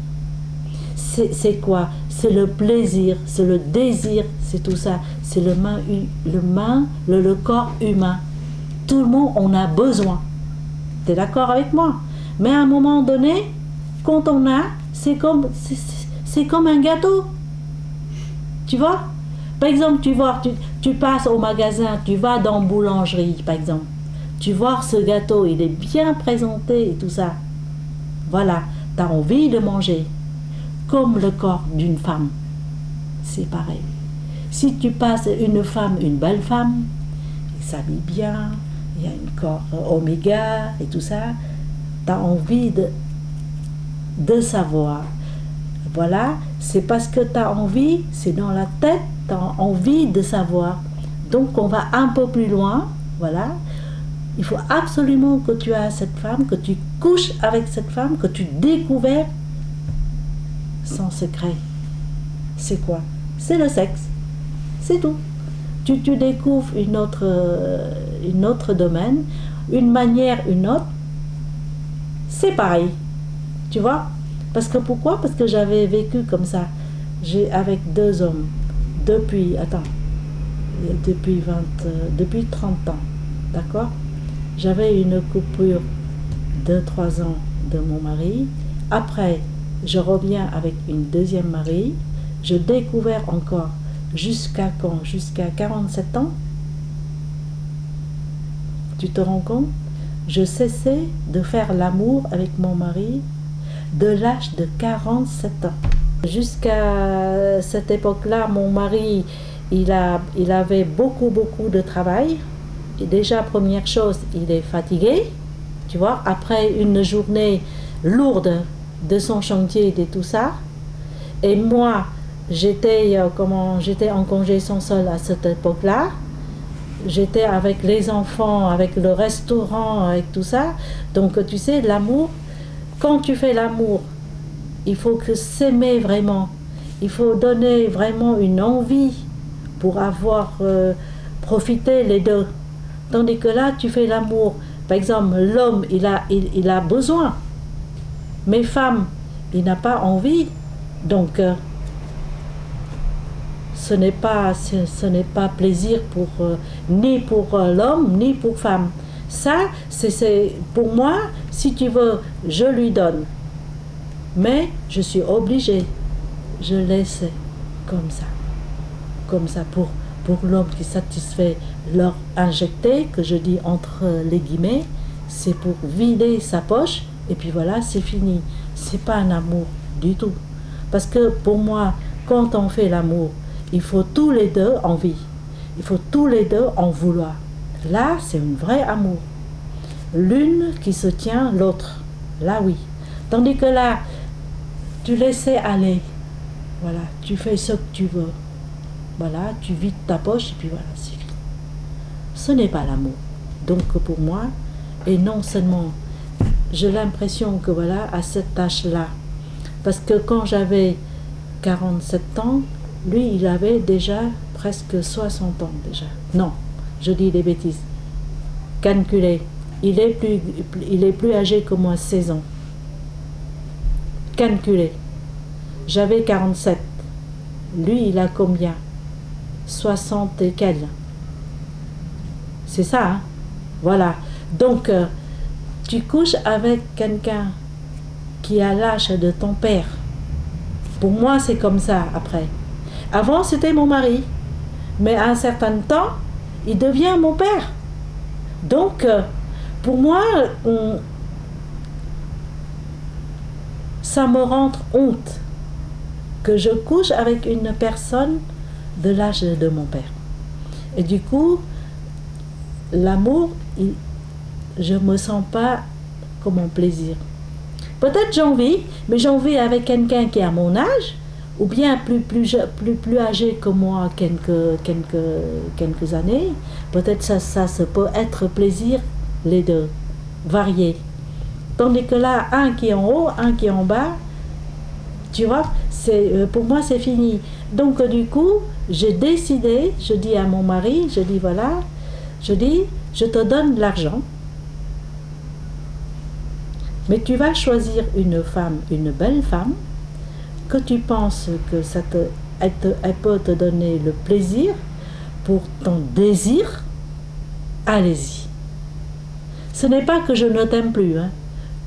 C'est quoi? C'est le plaisir, c'est le désir, c'est tout ça. C'est le corps humain. Tout le monde en a besoin. Tu es d'accord avec moi? Mais à un moment donné, quand on a, c'est comme un gâteau. Tu vois? Par exemple, tu passes au magasin, tu vas dans une boulangerie, par exemple. Tu vois ce gâteau, il est bien présenté et tout ça. Voilà, tu as envie de manger. Comme le corps d'une femme. C'est pareil. Si tu passes une belle femme, elle s'habille bien, il y a un corps oméga et tout ça, tu as envie de savoir. Voilà, c'est parce que tu as envie, c'est dans la tête, tu as envie de savoir. Donc on va un peu plus loin, voilà. Il faut absolument que tu aies cette femme, que tu couches avec cette femme, que tu découvres son secret. C'est quoi? C'est le sexe. C'est tout. Tu découvres une autre domaine, une manière, une autre. C'est pareil. Tu vois? Parce que pourquoi? Parce que j'avais vécu comme ça. Avec 2 hommes. Depuis 30 ans. D'accord? J'avais une coupure de 3 ans de mon mari. Après, je reviens avec une deuxième mari. Je découvre encore jusqu'à quand? Jusqu'à 47 ans. Tu te rends compte? Je cessais de faire l'amour avec mon mari de l'âge de 47 ans. Jusqu'à cette époque-là, mon mari, il avait beaucoup, beaucoup de travail. Et déjà, première chose, il est fatigué. Tu vois, après une journée lourde de son chantier et tout ça. Et moi, j'étais en congé sans solde à cette époque-là. J'étais avec les enfants, avec le restaurant, avec tout ça. Donc, tu sais, l'amour, quand tu fais l'amour, il faut que s'aimer vraiment. Il faut donner vraiment une envie pour avoir profité les deux. Tandis que là, tu fais l'amour. Par exemple, l'homme, il a besoin. Mais femme, il n'a pas envie. Donc, ce n'est pas plaisir ni pour l'homme, ni pour femme. Ça, c'est pour moi, si tu veux, je lui donne. Mais je suis obligée. Je laisse comme ça pour l'homme qui satisfait leur injecté, que je dis entre les guillemets, c'est pour vider sa poche, et puis voilà, c'est fini. C'est pas un amour du tout. Parce que pour moi, quand on fait l'amour, il faut tous les deux envie. Il faut tous les deux en vouloir. Là, c'est un vrai amour. L'une qui se tient l'autre. Là, oui. Tandis que là, tu laissais aller. Voilà, tu fais ce que tu veux. Voilà, tu vides ta poche et puis voilà, c'est fini. Ce n'est pas l'amour. Donc pour moi, et non seulement, j'ai l'impression que voilà, à cet âge-là, parce que quand j'avais 47 ans, lui, il avait déjà presque 60 ans déjà. Non, je dis des bêtises. Calculez, il est plus âgé que moi, 16 ans. Calculez. J'avais 47. Lui, il a combien? 60 et quelques. C'est ça, hein? Voilà. Donc, tu couches avec quelqu'un qui a l'âge de ton père. Pour moi, c'est comme ça, après. Avant, c'était mon mari. Mais à un certain temps, il devient mon père. Donc, pour moi, ça me rend honte que je couche avec une personne de l'âge de mon père. Et du coup, l'amour, je ne me sens pas comme un plaisir. Peut-être j'en vis, mais j'en vis avec quelqu'un qui est à mon âge, ou bien plus âgé que moi quelques années. Peut-être ça peut être plaisir, les deux, variés. Tandis que là, un qui est en haut, un qui est en bas, tu vois, pour moi c'est fini. Donc du coup, j'ai décidé, je dis à mon mari, je dis voilà, je te donne de l'argent, mais tu vas choisir une femme, une belle femme, que tu penses que elle peut te donner le plaisir pour ton désir, allez-y. Ce n'est pas que je ne t'aime plus, hein.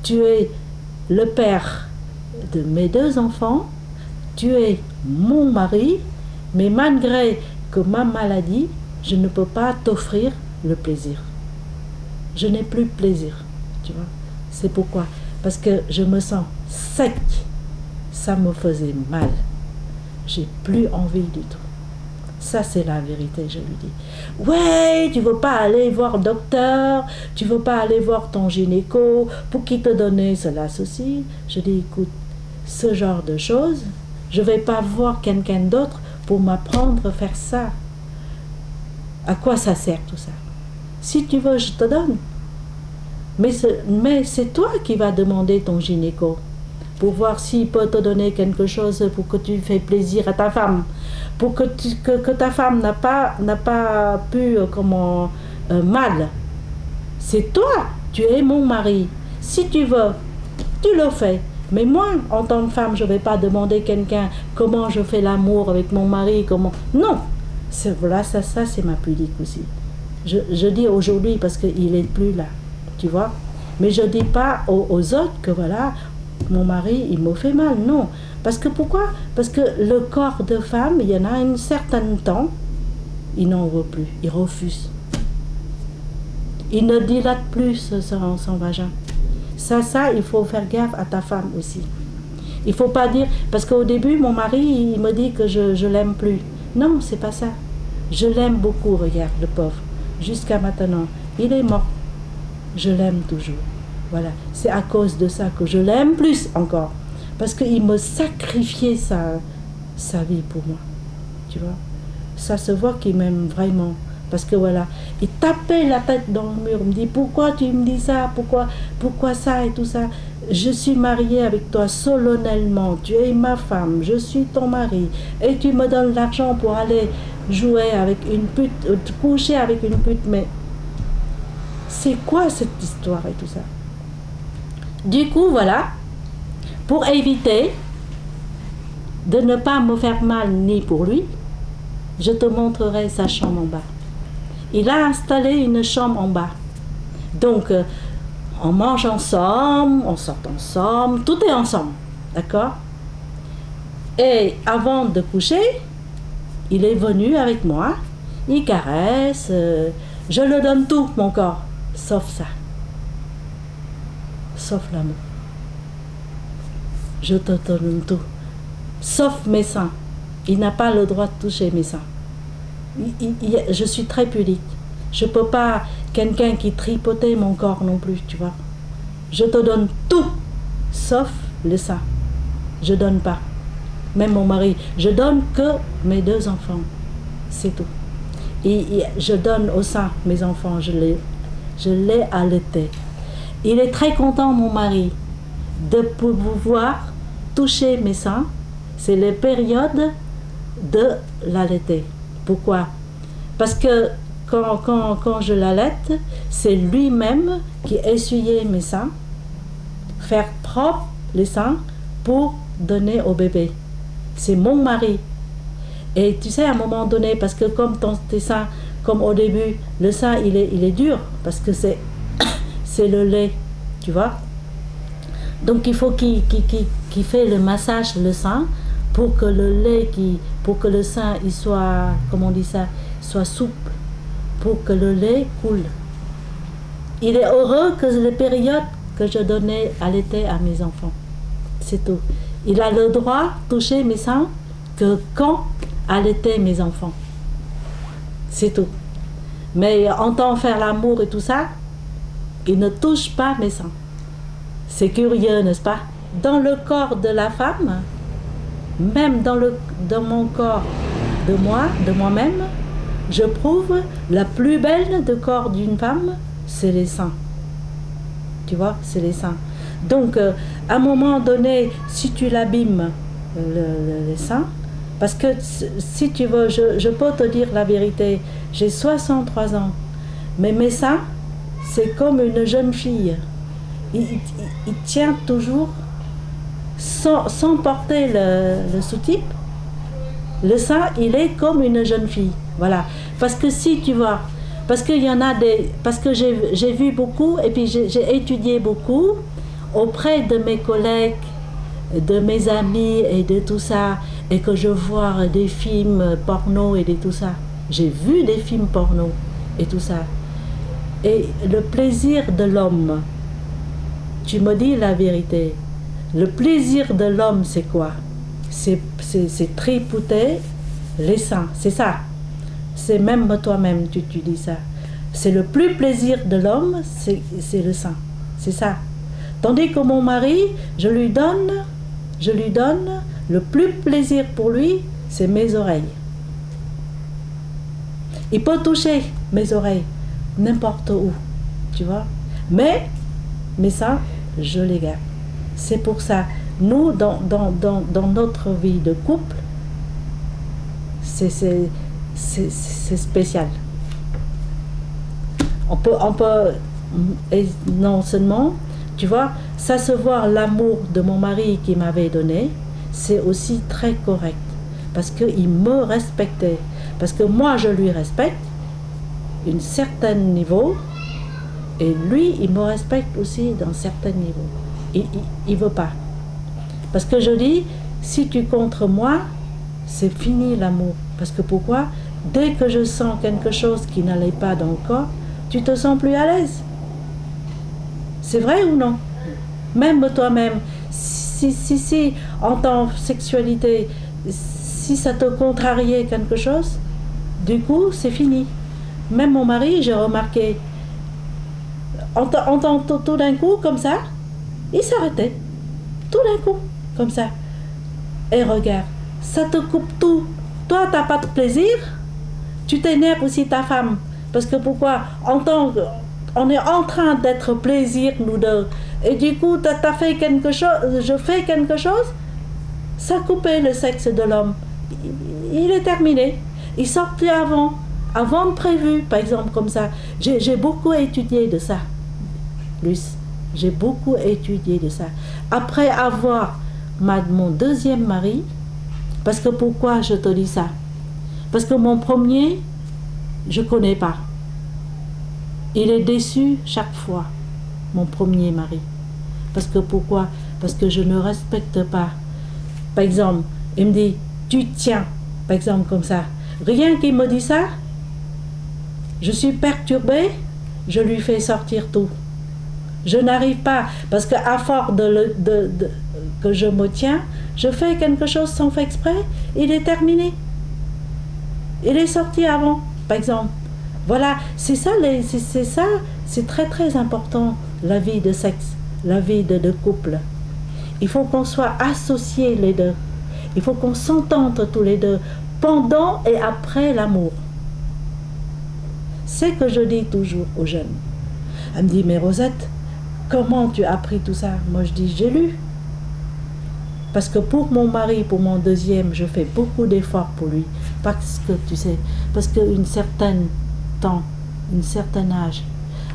Tu es le père de mes 2 enfants, tu es mon mari, mais malgré que ma maladie, je ne peux pas t'offrir le plaisir. Je n'ai plus de plaisir, tu vois. C'est pourquoi. Parce que je me sens sec. Ça me faisait mal. J'ai plus envie du tout. Ça, c'est la vérité, je lui dis. Ouais, tu veux pas aller voir le docteur, tu veux pas aller voir ton gynéco pour qu'il te donne cela, ceci. Je dis, écoute, ce genre de choses, je vais pas voir quelqu'un d'autre pour m'apprendre à faire ça. À quoi ça sert tout ça? Si tu veux, je te donne. Mais c'est toi qui vas demander ton gynéco pour voir s'il peut te donner quelque chose pour que tu fasses plaisir à ta femme, pour que ta femme n'a pas pu mal. C'est toi, tu es mon mari. Si tu veux, tu le fais. Mais moi, en tant que femme, je ne vais pas demander quelqu'un comment je fais l'amour avec mon mari, comment. Non, voilà, ça c'est ma pudique aussi. Je dis aujourd'hui parce qu'il n'est plus là, tu vois. Mais je ne dis pas aux autres que voilà, mon mari, il me fait mal. Non. Parce que pourquoi? Parce que le corps de femme, il y en a un certain temps, il n'en veut plus, il refuse. Il ne dilate plus son vagin. Ça, il faut faire gaffe à ta femme aussi. Il ne faut pas dire, parce qu'au début, mon mari, il me dit que je l'aime plus. Non, c'est pas ça. Je l'aime beaucoup, regarde, le pauvre. Jusqu'à maintenant. Il est mort. Je l'aime toujours. Voilà. C'est à cause de ça que je l'aime plus encore. Parce qu'il me sacrifiait sa vie pour moi. Tu vois? Ça se voit qu'il m'aime vraiment. Parce que voilà, il tapait la tête dans le mur. Il me dit, pourquoi tu me dis ça? Pourquoi ça et tout ça? Je suis mariée avec toi solennellement. Tu es ma femme. Je suis ton mari. Et tu me donnes l'argent pour aller jouer avec une pute, coucher avec une pute. Mais c'est quoi cette histoire et tout ça? Du coup, voilà, pour éviter de ne pas me faire mal ni pour lui, je te montrerai sa chambre en bas. Il a installé une chambre en bas. Donc, on mange ensemble, on sort ensemble, tout est ensemble, d'accord? Et avant de coucher, il est venu avec moi, il caresse, je le donne tout, mon corps, sauf ça. Sauf l'amour. Je te donne tout. Sauf mes seins. Il n'a pas le droit de toucher mes seins. Je suis très pudique. Je ne peux pas quelqu'un qui tripotait mon corps non plus, tu vois. Je te donne tout, sauf le sein. Je donne pas. Même mon mari, je donne que mes 2 enfants. C'est tout. Et je donne au sein mes enfants, je l'ai allaité. Il est très content, mon mari, de pouvoir toucher mes seins. C'est les périodes de l'allaiter. Pourquoi? Parce que quand je l'allaite, c'est lui-même qui essuyait mes seins, faire propre les seins pour donner au bébé. C'est mon mari. Et tu sais, à un moment donné, parce que comme tes seins, comme au début, le sein, il est dur, parce que c'est le lait, tu vois. Donc il faut qu'il fait le massage, le sein, pour que le lait, pour que le sein, il soit, comment on dit ça, soit souple, pour que le lait coule. Il est heureux que les périodes que je donnais à l'été à mes enfants. C'est tout. Il a le droit de toucher mes seins que quand allaiter mes enfants. C'est tout. Mais entend faire l'amour et tout ça, il ne touche pas mes seins. C'est curieux, n'est-ce pas? Dans le corps de la femme, même dans mon corps de moi-même, je prouve la plus belle de corps d'une femme, c'est les seins. Tu vois, c'est les seins. Donc, à un moment donné, si tu l'abîmes, les seins, parce que si tu veux, je peux te dire la vérité, j'ai 63 ans, mais mes seins, c'est comme une jeune fille. Il tient toujours, sans porter le sous-type, le sein, il est comme une jeune fille. Voilà. Parce que si tu vois, parce qu'il y en a parce que j'ai vu beaucoup, et puis j'ai étudié beaucoup auprès de mes collègues, de mes amis et de tout ça, et que je vois des films porno et de tout ça. J'ai vu des films porno et tout ça. Et le plaisir de l'homme, tu me dis la vérité, le plaisir de l'homme c'est quoi? C'est tripoter les seins, c'est ça. C'est même toi-même, tu dis ça. C'est le plus plaisir de l'homme, c'est le sein, c'est ça. Tandis que mon mari, je lui donne le plus plaisir pour lui, c'est mes oreilles. Il peut toucher mes oreilles, n'importe où, tu vois. Mais mes seins, je les garde. C'est pour ça, nous, dans notre vie de couple, c'est spécial. On peut, et non seulement, tu vois, ça se voit l'amour de mon mari qui m'avait donné, c'est aussi très correct. Parce qu'il me respectait. Parce que moi, je lui respecte, un certain niveau, et lui, il me respecte aussi dans un certain niveau. Il veut pas. Parce que je dis, si tu contre moi, c'est fini l'amour. Parce que pourquoi? Dès que je sens quelque chose qui n'allait pas dans le corps, tu te sens plus à l'aise. C'est vrai ou non? Même toi-même, si en tant que sexualité, si ça te contrariait quelque chose, du coup, c'est fini. Même mon mari, j'ai remarqué, tout d'un coup, comme ça, il s'arrêtait. Tout d'un coup, comme ça. Et regarde, ça te coupe tout. Toi, t'as pas de plaisir, tu t'énerves aussi ta femme. Parce que pourquoi? On est en train d'être plaisir, nous deux. Et du coup, t'as fait quelque chose, je fais quelque chose, ça coupait le sexe de l'homme. Il est terminé. Il sortait avant de prévu, par exemple, comme ça. J'ai beaucoup étudié de ça, Luce. J'ai beaucoup étudié de ça. Après avoir mon deuxième mari, parce que pourquoi je te dis ça? Parce que mon premier, je ne connais pas. Il est déçu chaque fois, mon premier mari. Parce que pourquoi? Parce que je ne respecte pas. Par exemple, il me dit, tu tiens, par exemple comme ça. Rien qu'il me dit ça, je suis perturbée, je lui fais sortir tout. Je n'arrive pas, parce qu'à force que je me tiens, je fais quelque chose sans faire exprès, il est terminé. Il est sorti avant, par exemple. Voilà, c'est ça, c'est très très important, la vie de sexe, la vie de couple. Il faut qu'on soit associés les deux. Il faut qu'on s'entende tous les deux, pendant et après l'amour. C'est ce que je dis toujours aux jeunes. Elle me dit, mais Rosette, comment tu as appris tout ça? Moi je dis, j'ai lu. Parce que pour mon mari, pour mon deuxième, je fais beaucoup d'efforts pour lui. Parce que, tu sais, parce qu'une certaine temps, un certain âge,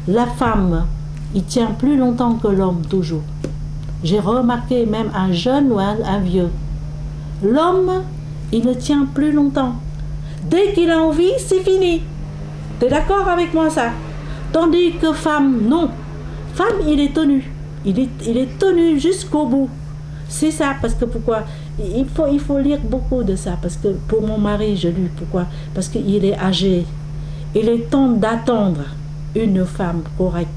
la femme, il tient plus longtemps que l'homme, toujours. J'ai remarqué même un jeune ou un vieux. L'homme, il ne tient plus longtemps. Dès qu'il a envie, c'est fini. T'es d'accord avec moi ça? Tandis que femme, non. Femme, il est tenu. Il est tenu jusqu'au bout. C'est ça, parce que pourquoi? Il faut lire beaucoup de ça, parce que pour mon mari, je lis. Pourquoi? Parce qu'il est âgé. Il est temps d'attendre une femme correcte.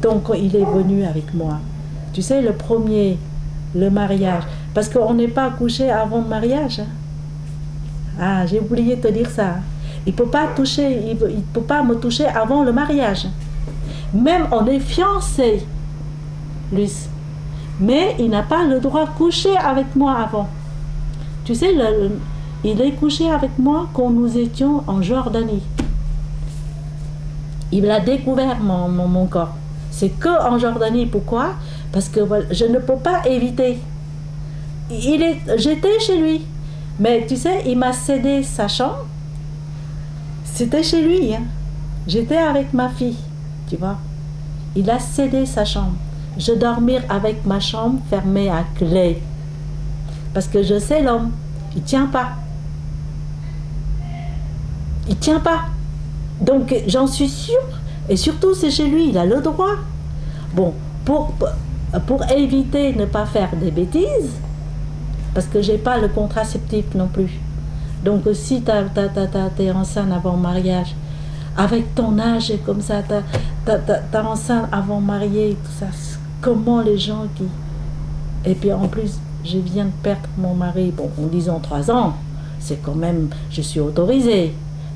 Donc, il est venu avec moi. Tu sais, le mariage. Parce qu'on n'est pas couché avant le mariage. Hein? Ah, j'ai oublié de te dire ça. Il peut pas me toucher avant le mariage. Même on est fiancés, Luce. Mais il n'a pas le droit de coucher avec moi avant. Tu sais, il est couché avec moi quand nous étions en Jordanie. Il a découvert mon corps. C'est que en Jordanie. Pourquoi? Parce que je ne peux pas éviter. J'étais chez lui. Mais tu sais, il m'a cédé sa chambre. C'était chez lui. Hein. J'étais avec ma fille. Tu vois? Il a cédé sa chambre. Je dormir avec ma chambre fermée à clé. Parce que je sais l'homme, il tient pas. Il tient pas. Donc j'en suis sûre. Et surtout c'est chez lui, il a le droit. Bon, pour éviter de ne pas faire des bêtises, parce que j'ai pas le contraceptif non plus. Donc si t'es enceinte avant le mariage, avec ton âge et comme ça, t'es enceinte avant marié, tout ça, comment les gens qui... Et puis en plus, je viens de perdre mon mari, bon, en disant 3 ans, c'est quand même, je suis autorisée.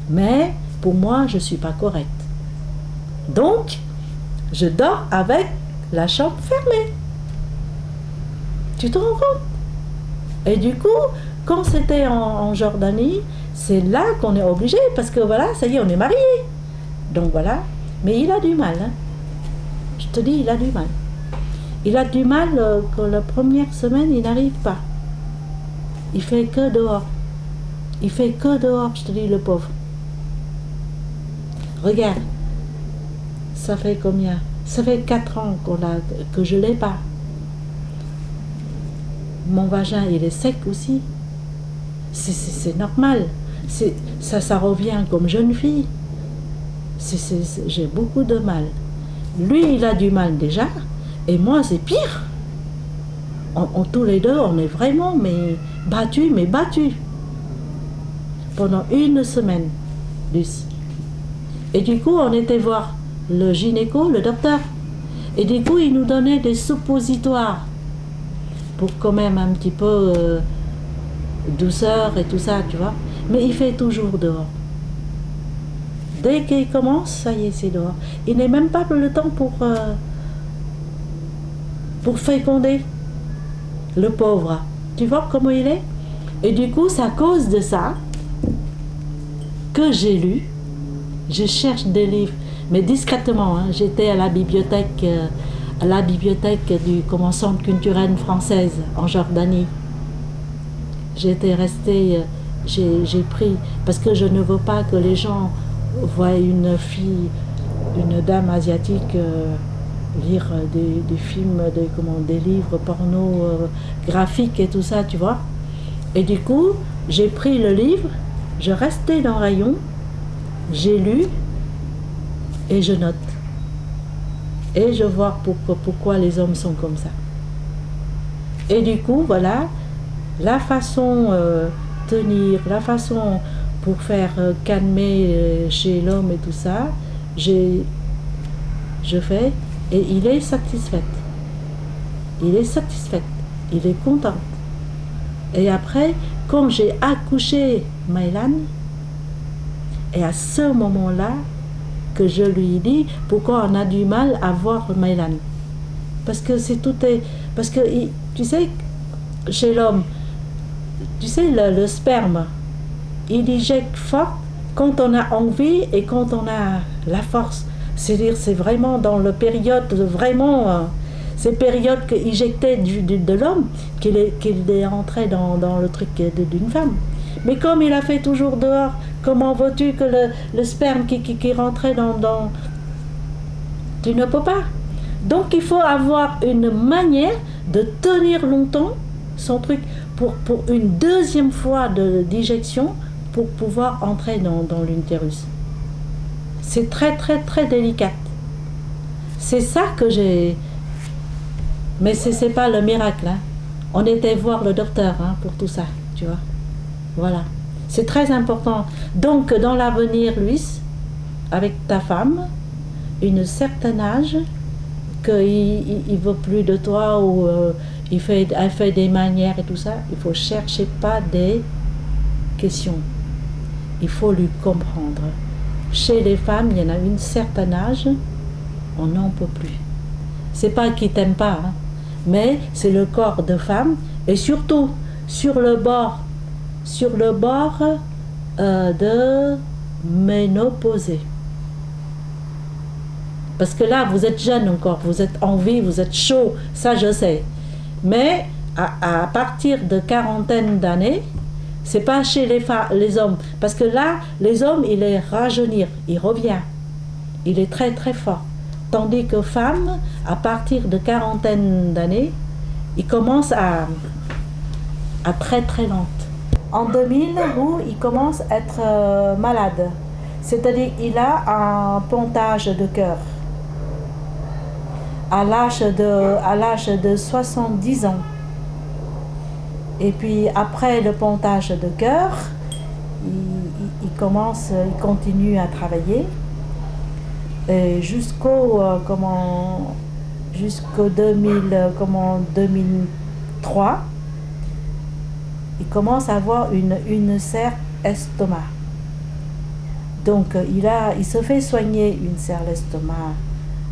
Mais pour moi, je suis pas correcte. Donc, je dors avec la chambre fermée. Tu te rends compte? Et du coup, quand c'était en Jordanie, c'est là qu'on est obligé, parce que voilà, ça y est, on est mariés. Donc voilà, mais il a du mal. Hein. Je te dis, il a du mal. Il a du mal que la première semaine, il n'arrive pas. Il fait que dehors. Il fait que dehors, je te dis, le pauvre. Regarde, ça fait combien? Ça fait 4 ans que je ne l'ai pas. Mon vagin, il est sec aussi. C'est normal. Ça revient comme jeune fille. J'ai beaucoup de mal. Lui, il a du mal déjà. Et moi, c'est pire. Tous les deux, on est vraiment battus. Pendant 1 semaine. Et du coup, on était voir le gynéco, le docteur. Et du coup, il nous donnait des suppositoires. Pour quand même un petit peu douceur et tout ça, tu vois. Mais il fait toujours dehors. Dès qu'il commence, ça y est, c'est dehors. Il n'est même pas le temps pour féconder. Le pauvre. Tu vois comment il est? Et du coup, c'est à cause de ça que j'ai lu. Je cherche des livres, mais discrètement. Hein, j'étais à la bibliothèque du Centre culturel française en Jordanie. J'étais restée, j'ai pris, parce que je ne veux pas que les gens voient une dame asiatique lire des films, des livres pornographiques et tout ça, tu vois. Et du coup, j'ai pris le livre, je restais dans le rayon, j'ai lu et je note. Et je vois pourquoi les hommes sont comme ça. Et du coup, voilà, la façon tenir, la façon pour faire calmer chez l'homme et tout ça, je fais, et il est satisfait. Il est satisfait. Il est content. Et après, quand j'ai accouché Maïlan, et à ce moment-là, que je lui dis pourquoi on a du mal à voir Maïlan. Parce que c'est tout est... Parce que, tu sais, chez l'homme, tu sais, le sperme, il éjecte fort quand on a envie et quand on a la force. C'est-à-dire, c'est vraiment dans la période, vraiment, ces périodes éjectées de l'homme, qu'il est rentré dans le truc d'une femme. Mais comme il a fait toujours dehors, comment veux-tu que le sperme qui rentrait dans... Tu ne peux pas. Donc il faut avoir une manière de tenir longtemps son truc pour une deuxième fois d'éjection pour pouvoir entrer dans l'utérus. C'est très très très délicat. C'est ça que j'ai... Mais c'est pas le miracle. Hein. On était voir le docteur pour tout ça, tu vois. Voilà. C'est très important. Donc dans l'avenir, Luis, avec ta femme, un certain âge, qu'il ne veut plus de toi ou elle fait des manières et tout ça, il faut chercher pas des questions. Il faut lui comprendre. Chez les femmes, il y en a un certain âge, on n'en peut plus. C'est pas qu'ils t'aiment pas, mais c'est le corps de femme et surtout sur le bord de ménopausée. Parce que là, vous êtes jeune encore, vous êtes en vie, vous êtes chaud, ça je sais. Mais à partir de quarantaine d'années, c'est pas chez les hommes. Parce que là, les hommes, il est rajeunir, il revient. Il est très très fort. Tandis que femmes, à partir de quarantaine d'années, il commence à très très lente. En 2000, où il commence à être malade. C'est-à-dire il a un pontage de cœur. À l'âge de 70 ans. Et puis après le pontage de cœur, il continue à travailler jusqu'au 2003. Il commence à avoir une ulcère estomac. Donc il se fait soigner une ulcère l'estomac.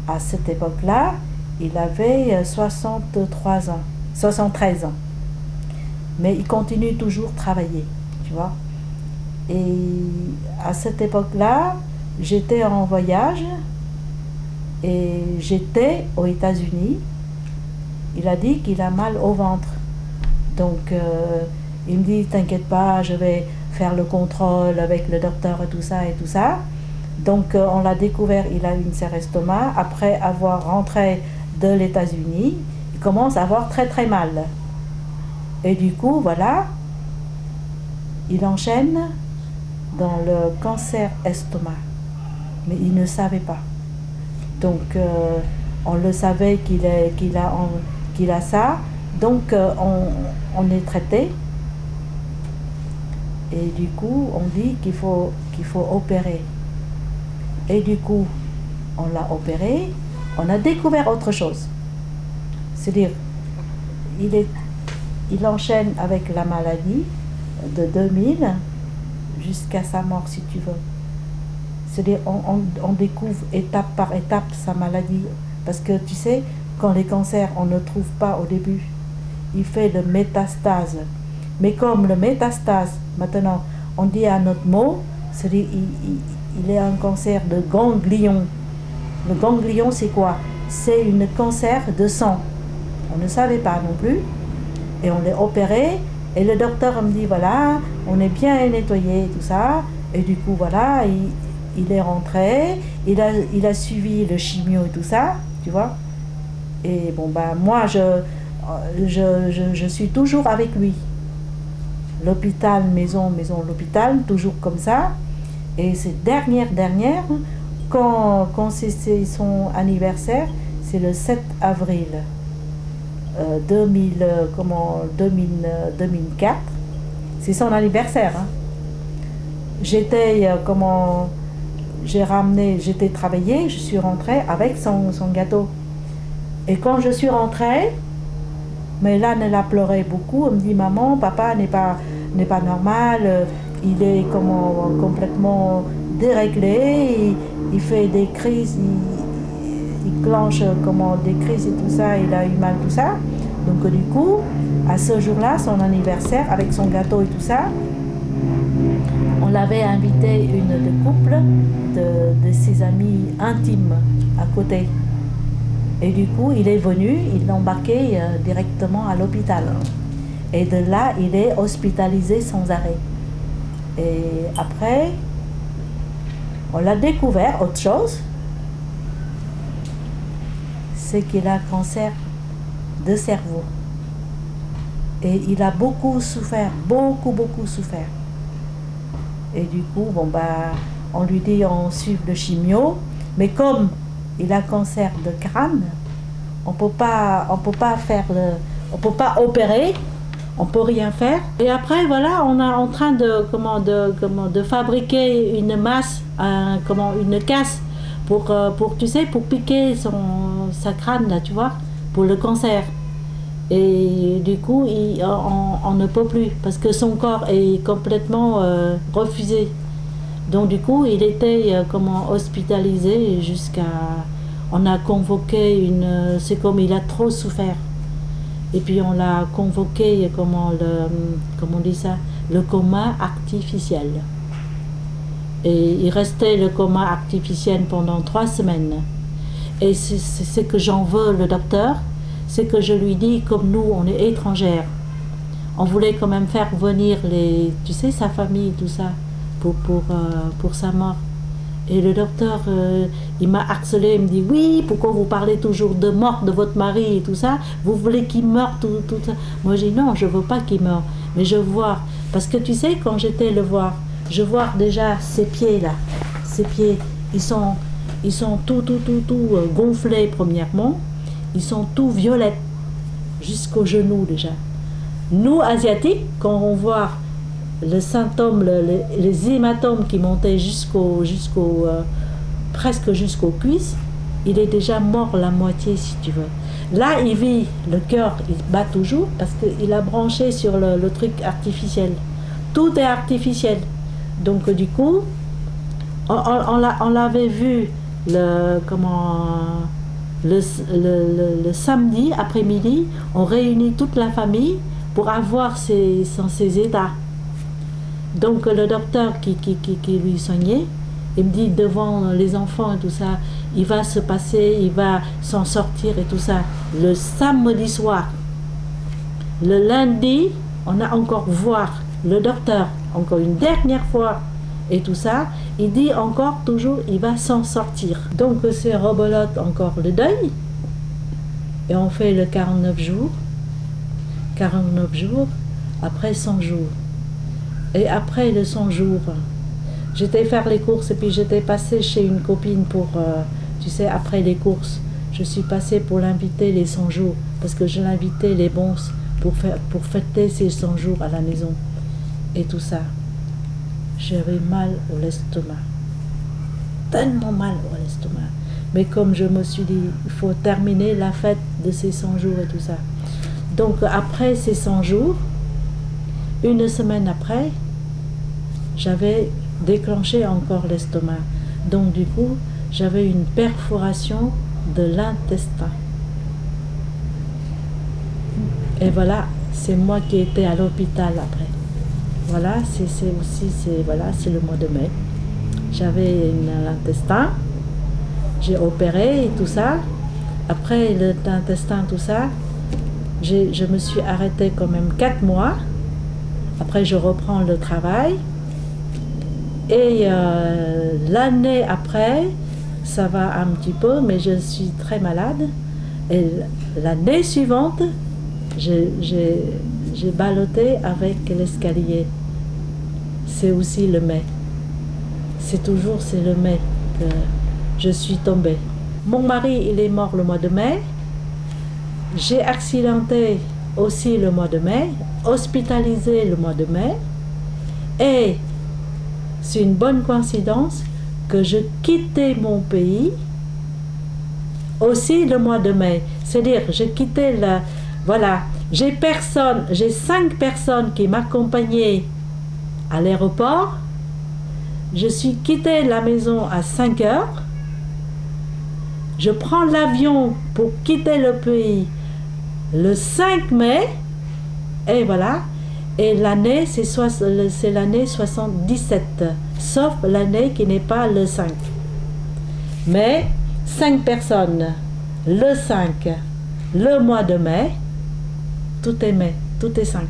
À cette époque-là, il avait 73 ans. Mais il continue toujours à travailler, tu vois. Et à cette époque-là, j'étais en voyage et j'étais aux États-Unis. Il a dit qu'il a mal au ventre. Donc, il me dit, t'inquiète pas, je vais faire le contrôle avec le docteur et tout ça et tout ça. Donc, on l'a découvert, il a une ulcère estomac. Après avoir rentré de les États-Unis, il commence à avoir très très mal. Et du coup, voilà, il enchaîne dans le cancer estomac. Mais il ne savait pas. Donc, on le savait qu'il a ça. Donc, on est traité. Et du coup, on dit qu'il faut opérer. Et du coup, on l'a opéré. On a découvert autre chose. C'est-à-dire, il enchaîne avec la maladie de 2000 jusqu'à sa mort, si tu veux. C'est-à-dire, on découvre étape par étape sa maladie. Parce que, tu sais, quand les cancers, on ne trouve pas au début. Il fait le métastase. Mais comme le métastase, maintenant, on dit un autre mot, c'est-à-dire, il est un cancer de ganglion. Le ganglion, c'est quoi? C'est un cancer de sang. On ne savait pas non plus. Et on l'a opéré. Et le docteur me dit, voilà, on est bien nettoyé, tout ça. Et du coup, voilà, il est rentré. Il a suivi le chimio et tout ça, tu vois. Et bon, ben, moi, je suis toujours avec lui. L'hôpital, maison, l'hôpital, toujours comme ça. Et cette dernière, quand c'est son anniversaire, c'est le 7 avril 2004. C'est son anniversaire. Hein. J'étais travaillé, je suis rentrée avec son gâteau. Et quand je suis rentrée, mais là, elle a pleuré beaucoup. Elle me dit, maman, papa n'est pas n'est pas normal, il est complètement déréglé, il fait des crises, il clenche des crises et tout ça, il a eu mal, tout ça. Donc du coup, à ce jour-là, son anniversaire, avec son gâteau et tout ça, on l'avait invité une de couple de ses amis intimes à côté. Et du coup, il est venu, il l'a embarqué directement à l'hôpital. Et de là, il est hospitalisé sans arrêt. Et après, on l'a découvert, autre chose, c'est qu'il a un cancer de cerveau. Et il a beaucoup souffert, beaucoup souffert. Et du coup, on lui dit on suit le chimio, mais comme il a cancer de crâne, on peut pas opérer, on peut rien faire. Et après, voilà, on est en train de fabriquer une masse, une casse pour tu sais, pour piquer sa crâne là, tu vois, pour le cancer. Et du coup, on ne peut plus parce que son corps est complètement refusé. Donc du coup, il était hospitalisé jusqu'à... On a convoqué c'est comme il a trop souffert. Et puis on l'a convoqué, comment on dit ça, le coma artificiel. Et il restait le coma artificiel pendant 3 semaines. Et c'est ce que j'en veux le docteur, c'est que je lui dis, comme nous, on est étrangères, on voulait quand même faire venir tu sais, sa famille, tout ça, pour sa mort. Et le docteur, il m'a harcelé, il me dit, oui, pourquoi vous parlez toujours de mort de votre mari et tout ça, vous voulez qu'il meure, tout ça. Moi, j'ai dit, non, je veux pas qu'il meure, mais je veux voir. Parce que tu sais, quand j'étais le voir, je vois déjà ses pieds là, ses pieds, ils sont tout gonflés premièrement, ils sont tout violets, jusqu'aux genoux déjà. Nous, Asiatiques, quand on voit le symptôme, les hématomes qui montaient presque jusqu'aux cuisses, il est déjà mort la moitié si tu veux. Là, il vit, le cœur, il bat toujours parce qu'il a branché sur le truc artificiel. Tout est artificiel. Donc du coup, on l'avait vu le samedi après-midi, on réunit toute la famille pour avoir ses états. Donc le docteur qui lui soignait, il me dit devant les enfants et tout ça, il va se passer, il va s'en sortir et tout ça. Le samedi soir, le lundi, on a encore voir le docteur, encore une dernière fois et tout ça. Il dit encore toujours, il va s'en sortir. Donc c'est rebelote encore le deuil. Et on fait le 49 jours, après 100 jours. Et après le 100 jours, j'étais faire les courses et puis j'étais passée chez une copine pour, tu sais, après les courses, je suis passée pour l'inviter les 100 jours, parce que je l'invitais les bons pour fêter ces 100 jours à la maison. Et tout ça. J'avais mal au l'estomac. Tellement mal au l'estomac. Mais comme je me suis dit, il faut terminer la fête de ces 100 jours et tout ça. Donc après ces 100 jours, une semaine après, j'avais déclenché encore l'estomac. Donc du coup, j'avais une perforation de l'intestin. Et voilà, c'est moi qui étais à l'hôpital après. Voilà, c'est le mois de mai. J'avais l'intestin, j'ai opéré et tout ça. Après l'intestin, tout ça, je me suis arrêtée quand même 4 mois. Après, je reprends le travail. Et l'année après, ça va un petit peu, mais je suis très malade. Et l'année suivante, j'ai ballotté avec l'escalier. C'est aussi le mai. C'est le mai que je suis tombée. Mon mari, il est mort le mois de mai. J'ai accidenté aussi le mois de mai, hospitalisé le mois de mai. Et c'est une bonne coïncidence que je quittais mon pays aussi le mois de mai. C'est-à-dire, je quittais voilà, J'ai 5 personnes qui m'accompagnaient à l'aéroport. Je suis quitté la maison à 5 heures. Je prends l'avion pour quitter le pays le 5 mai. Et voilà. Et l'année, c'est l'année 77. Sauf l'année qui n'est pas le 5. Mais 5 personnes, le 5, le mois de mai, tout est mai, tout est 5.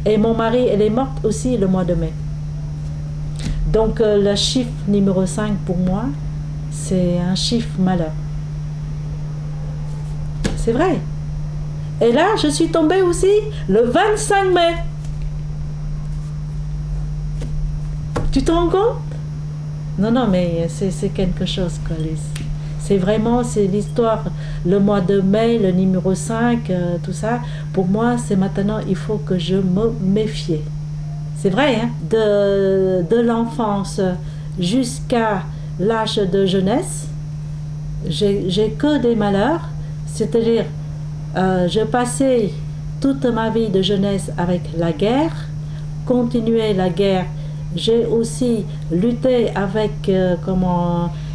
Et mon mari, elle est morte aussi le mois de mai. Donc le chiffre numéro 5 pour moi, c'est un chiffre malheur. C'est vrai. Et là, je suis tombée aussi le 25 mai. Tu te rends compte? Non, mais c'est quelque chose, quoi, Luce. C'est vraiment, c'est l'histoire, le mois de mai, le numéro 5, tout ça. Pour moi, c'est maintenant, il faut que je me méfie. C'est vrai, hein? De l'enfance jusqu'à l'âge de jeunesse, j'ai que des malheurs. C'est-à-dire, je passais toute ma vie de jeunesse avec la guerre, continuer la guerre. J'ai aussi lutté avec,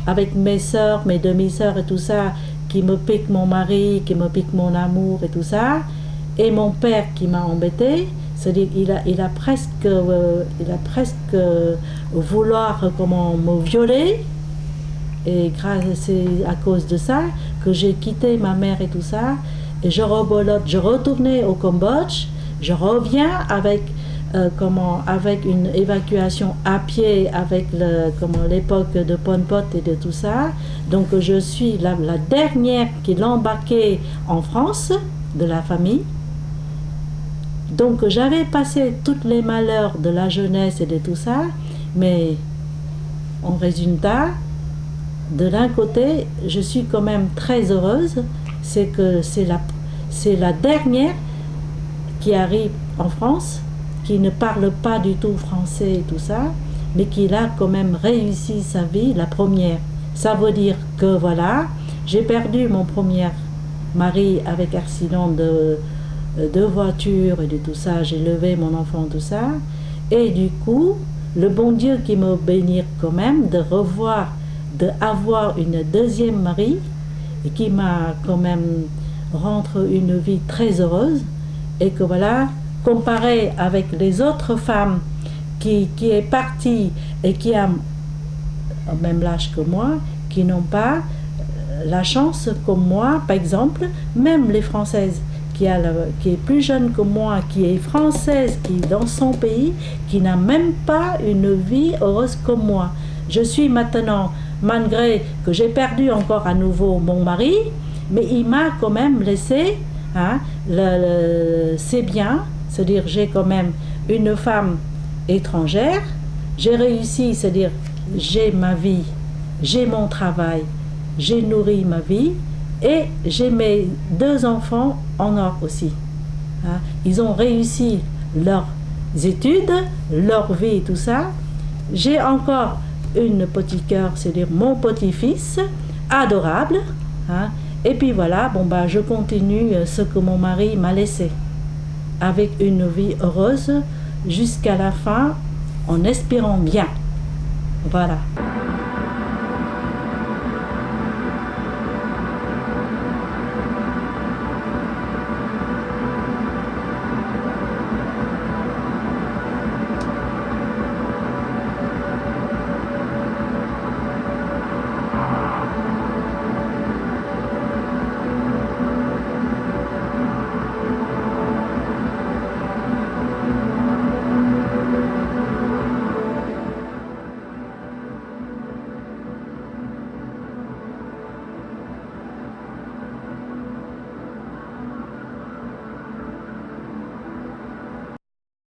avec mes sœurs, mes demi-sœurs et tout ça, qui me piquent mon mari, qui me piquent mon amour et tout ça. Et mon père qui m'a embêté, c'est-à-dire il a presque vouloir me violer. Et c'est à cause de ça que j'ai quitté ma mère et tout ça. Et je rebolote, je retournais au Cambodge, je reviens avec avec une évacuation à pied avec l'époque de Pol Pot et de tout ça. Donc je suis la dernière qui l'a embarqué en France de la famille. Donc j'avais passé tous les malheurs de la jeunesse et de tout ça, mais en résultat, de l'un côté, je suis quand même très heureuse, c'est que c'est la dernière qui arrive en France, qui ne parle pas du tout français et tout ça, mais qui a quand même réussi sa vie, la première. Ça veut dire que voilà, j'ai perdu mon premier mari avec accident de voiture et de tout ça, j'ai levé mon enfant, tout ça, et du coup, le bon Dieu qui me bénit quand même d'avoir une deuxième mari, et qui m'a quand même rendu une vie très heureuse, et que voilà, comparé avec les autres femmes qui est partie et qui a au même l'âge que moi, qui n'ont pas la chance comme moi, par exemple, même les Françaises, qui est plus jeune que moi, qui est française, qui est dans son pays, qui n'a même pas une vie heureuse comme moi. Je suis maintenant, malgré que j'ai perdu encore à nouveau mon mari, mais il m'a quand même laissé ses biens. C'est-à-dire, j'ai quand même une femme étrangère, j'ai réussi, c'est-à-dire, j'ai ma vie, j'ai mon travail, j'ai nourri ma vie, et j'ai mes 2 enfants en or aussi. Ils ont réussi leurs études, leur vie et tout ça. J'ai encore une petite cœur, c'est-à-dire mon petit-fils, adorable. Et puis voilà, je continue ce que mon mari m'a laissé, avec une vie heureuse jusqu'à la fin, en espérant bien. Voilà.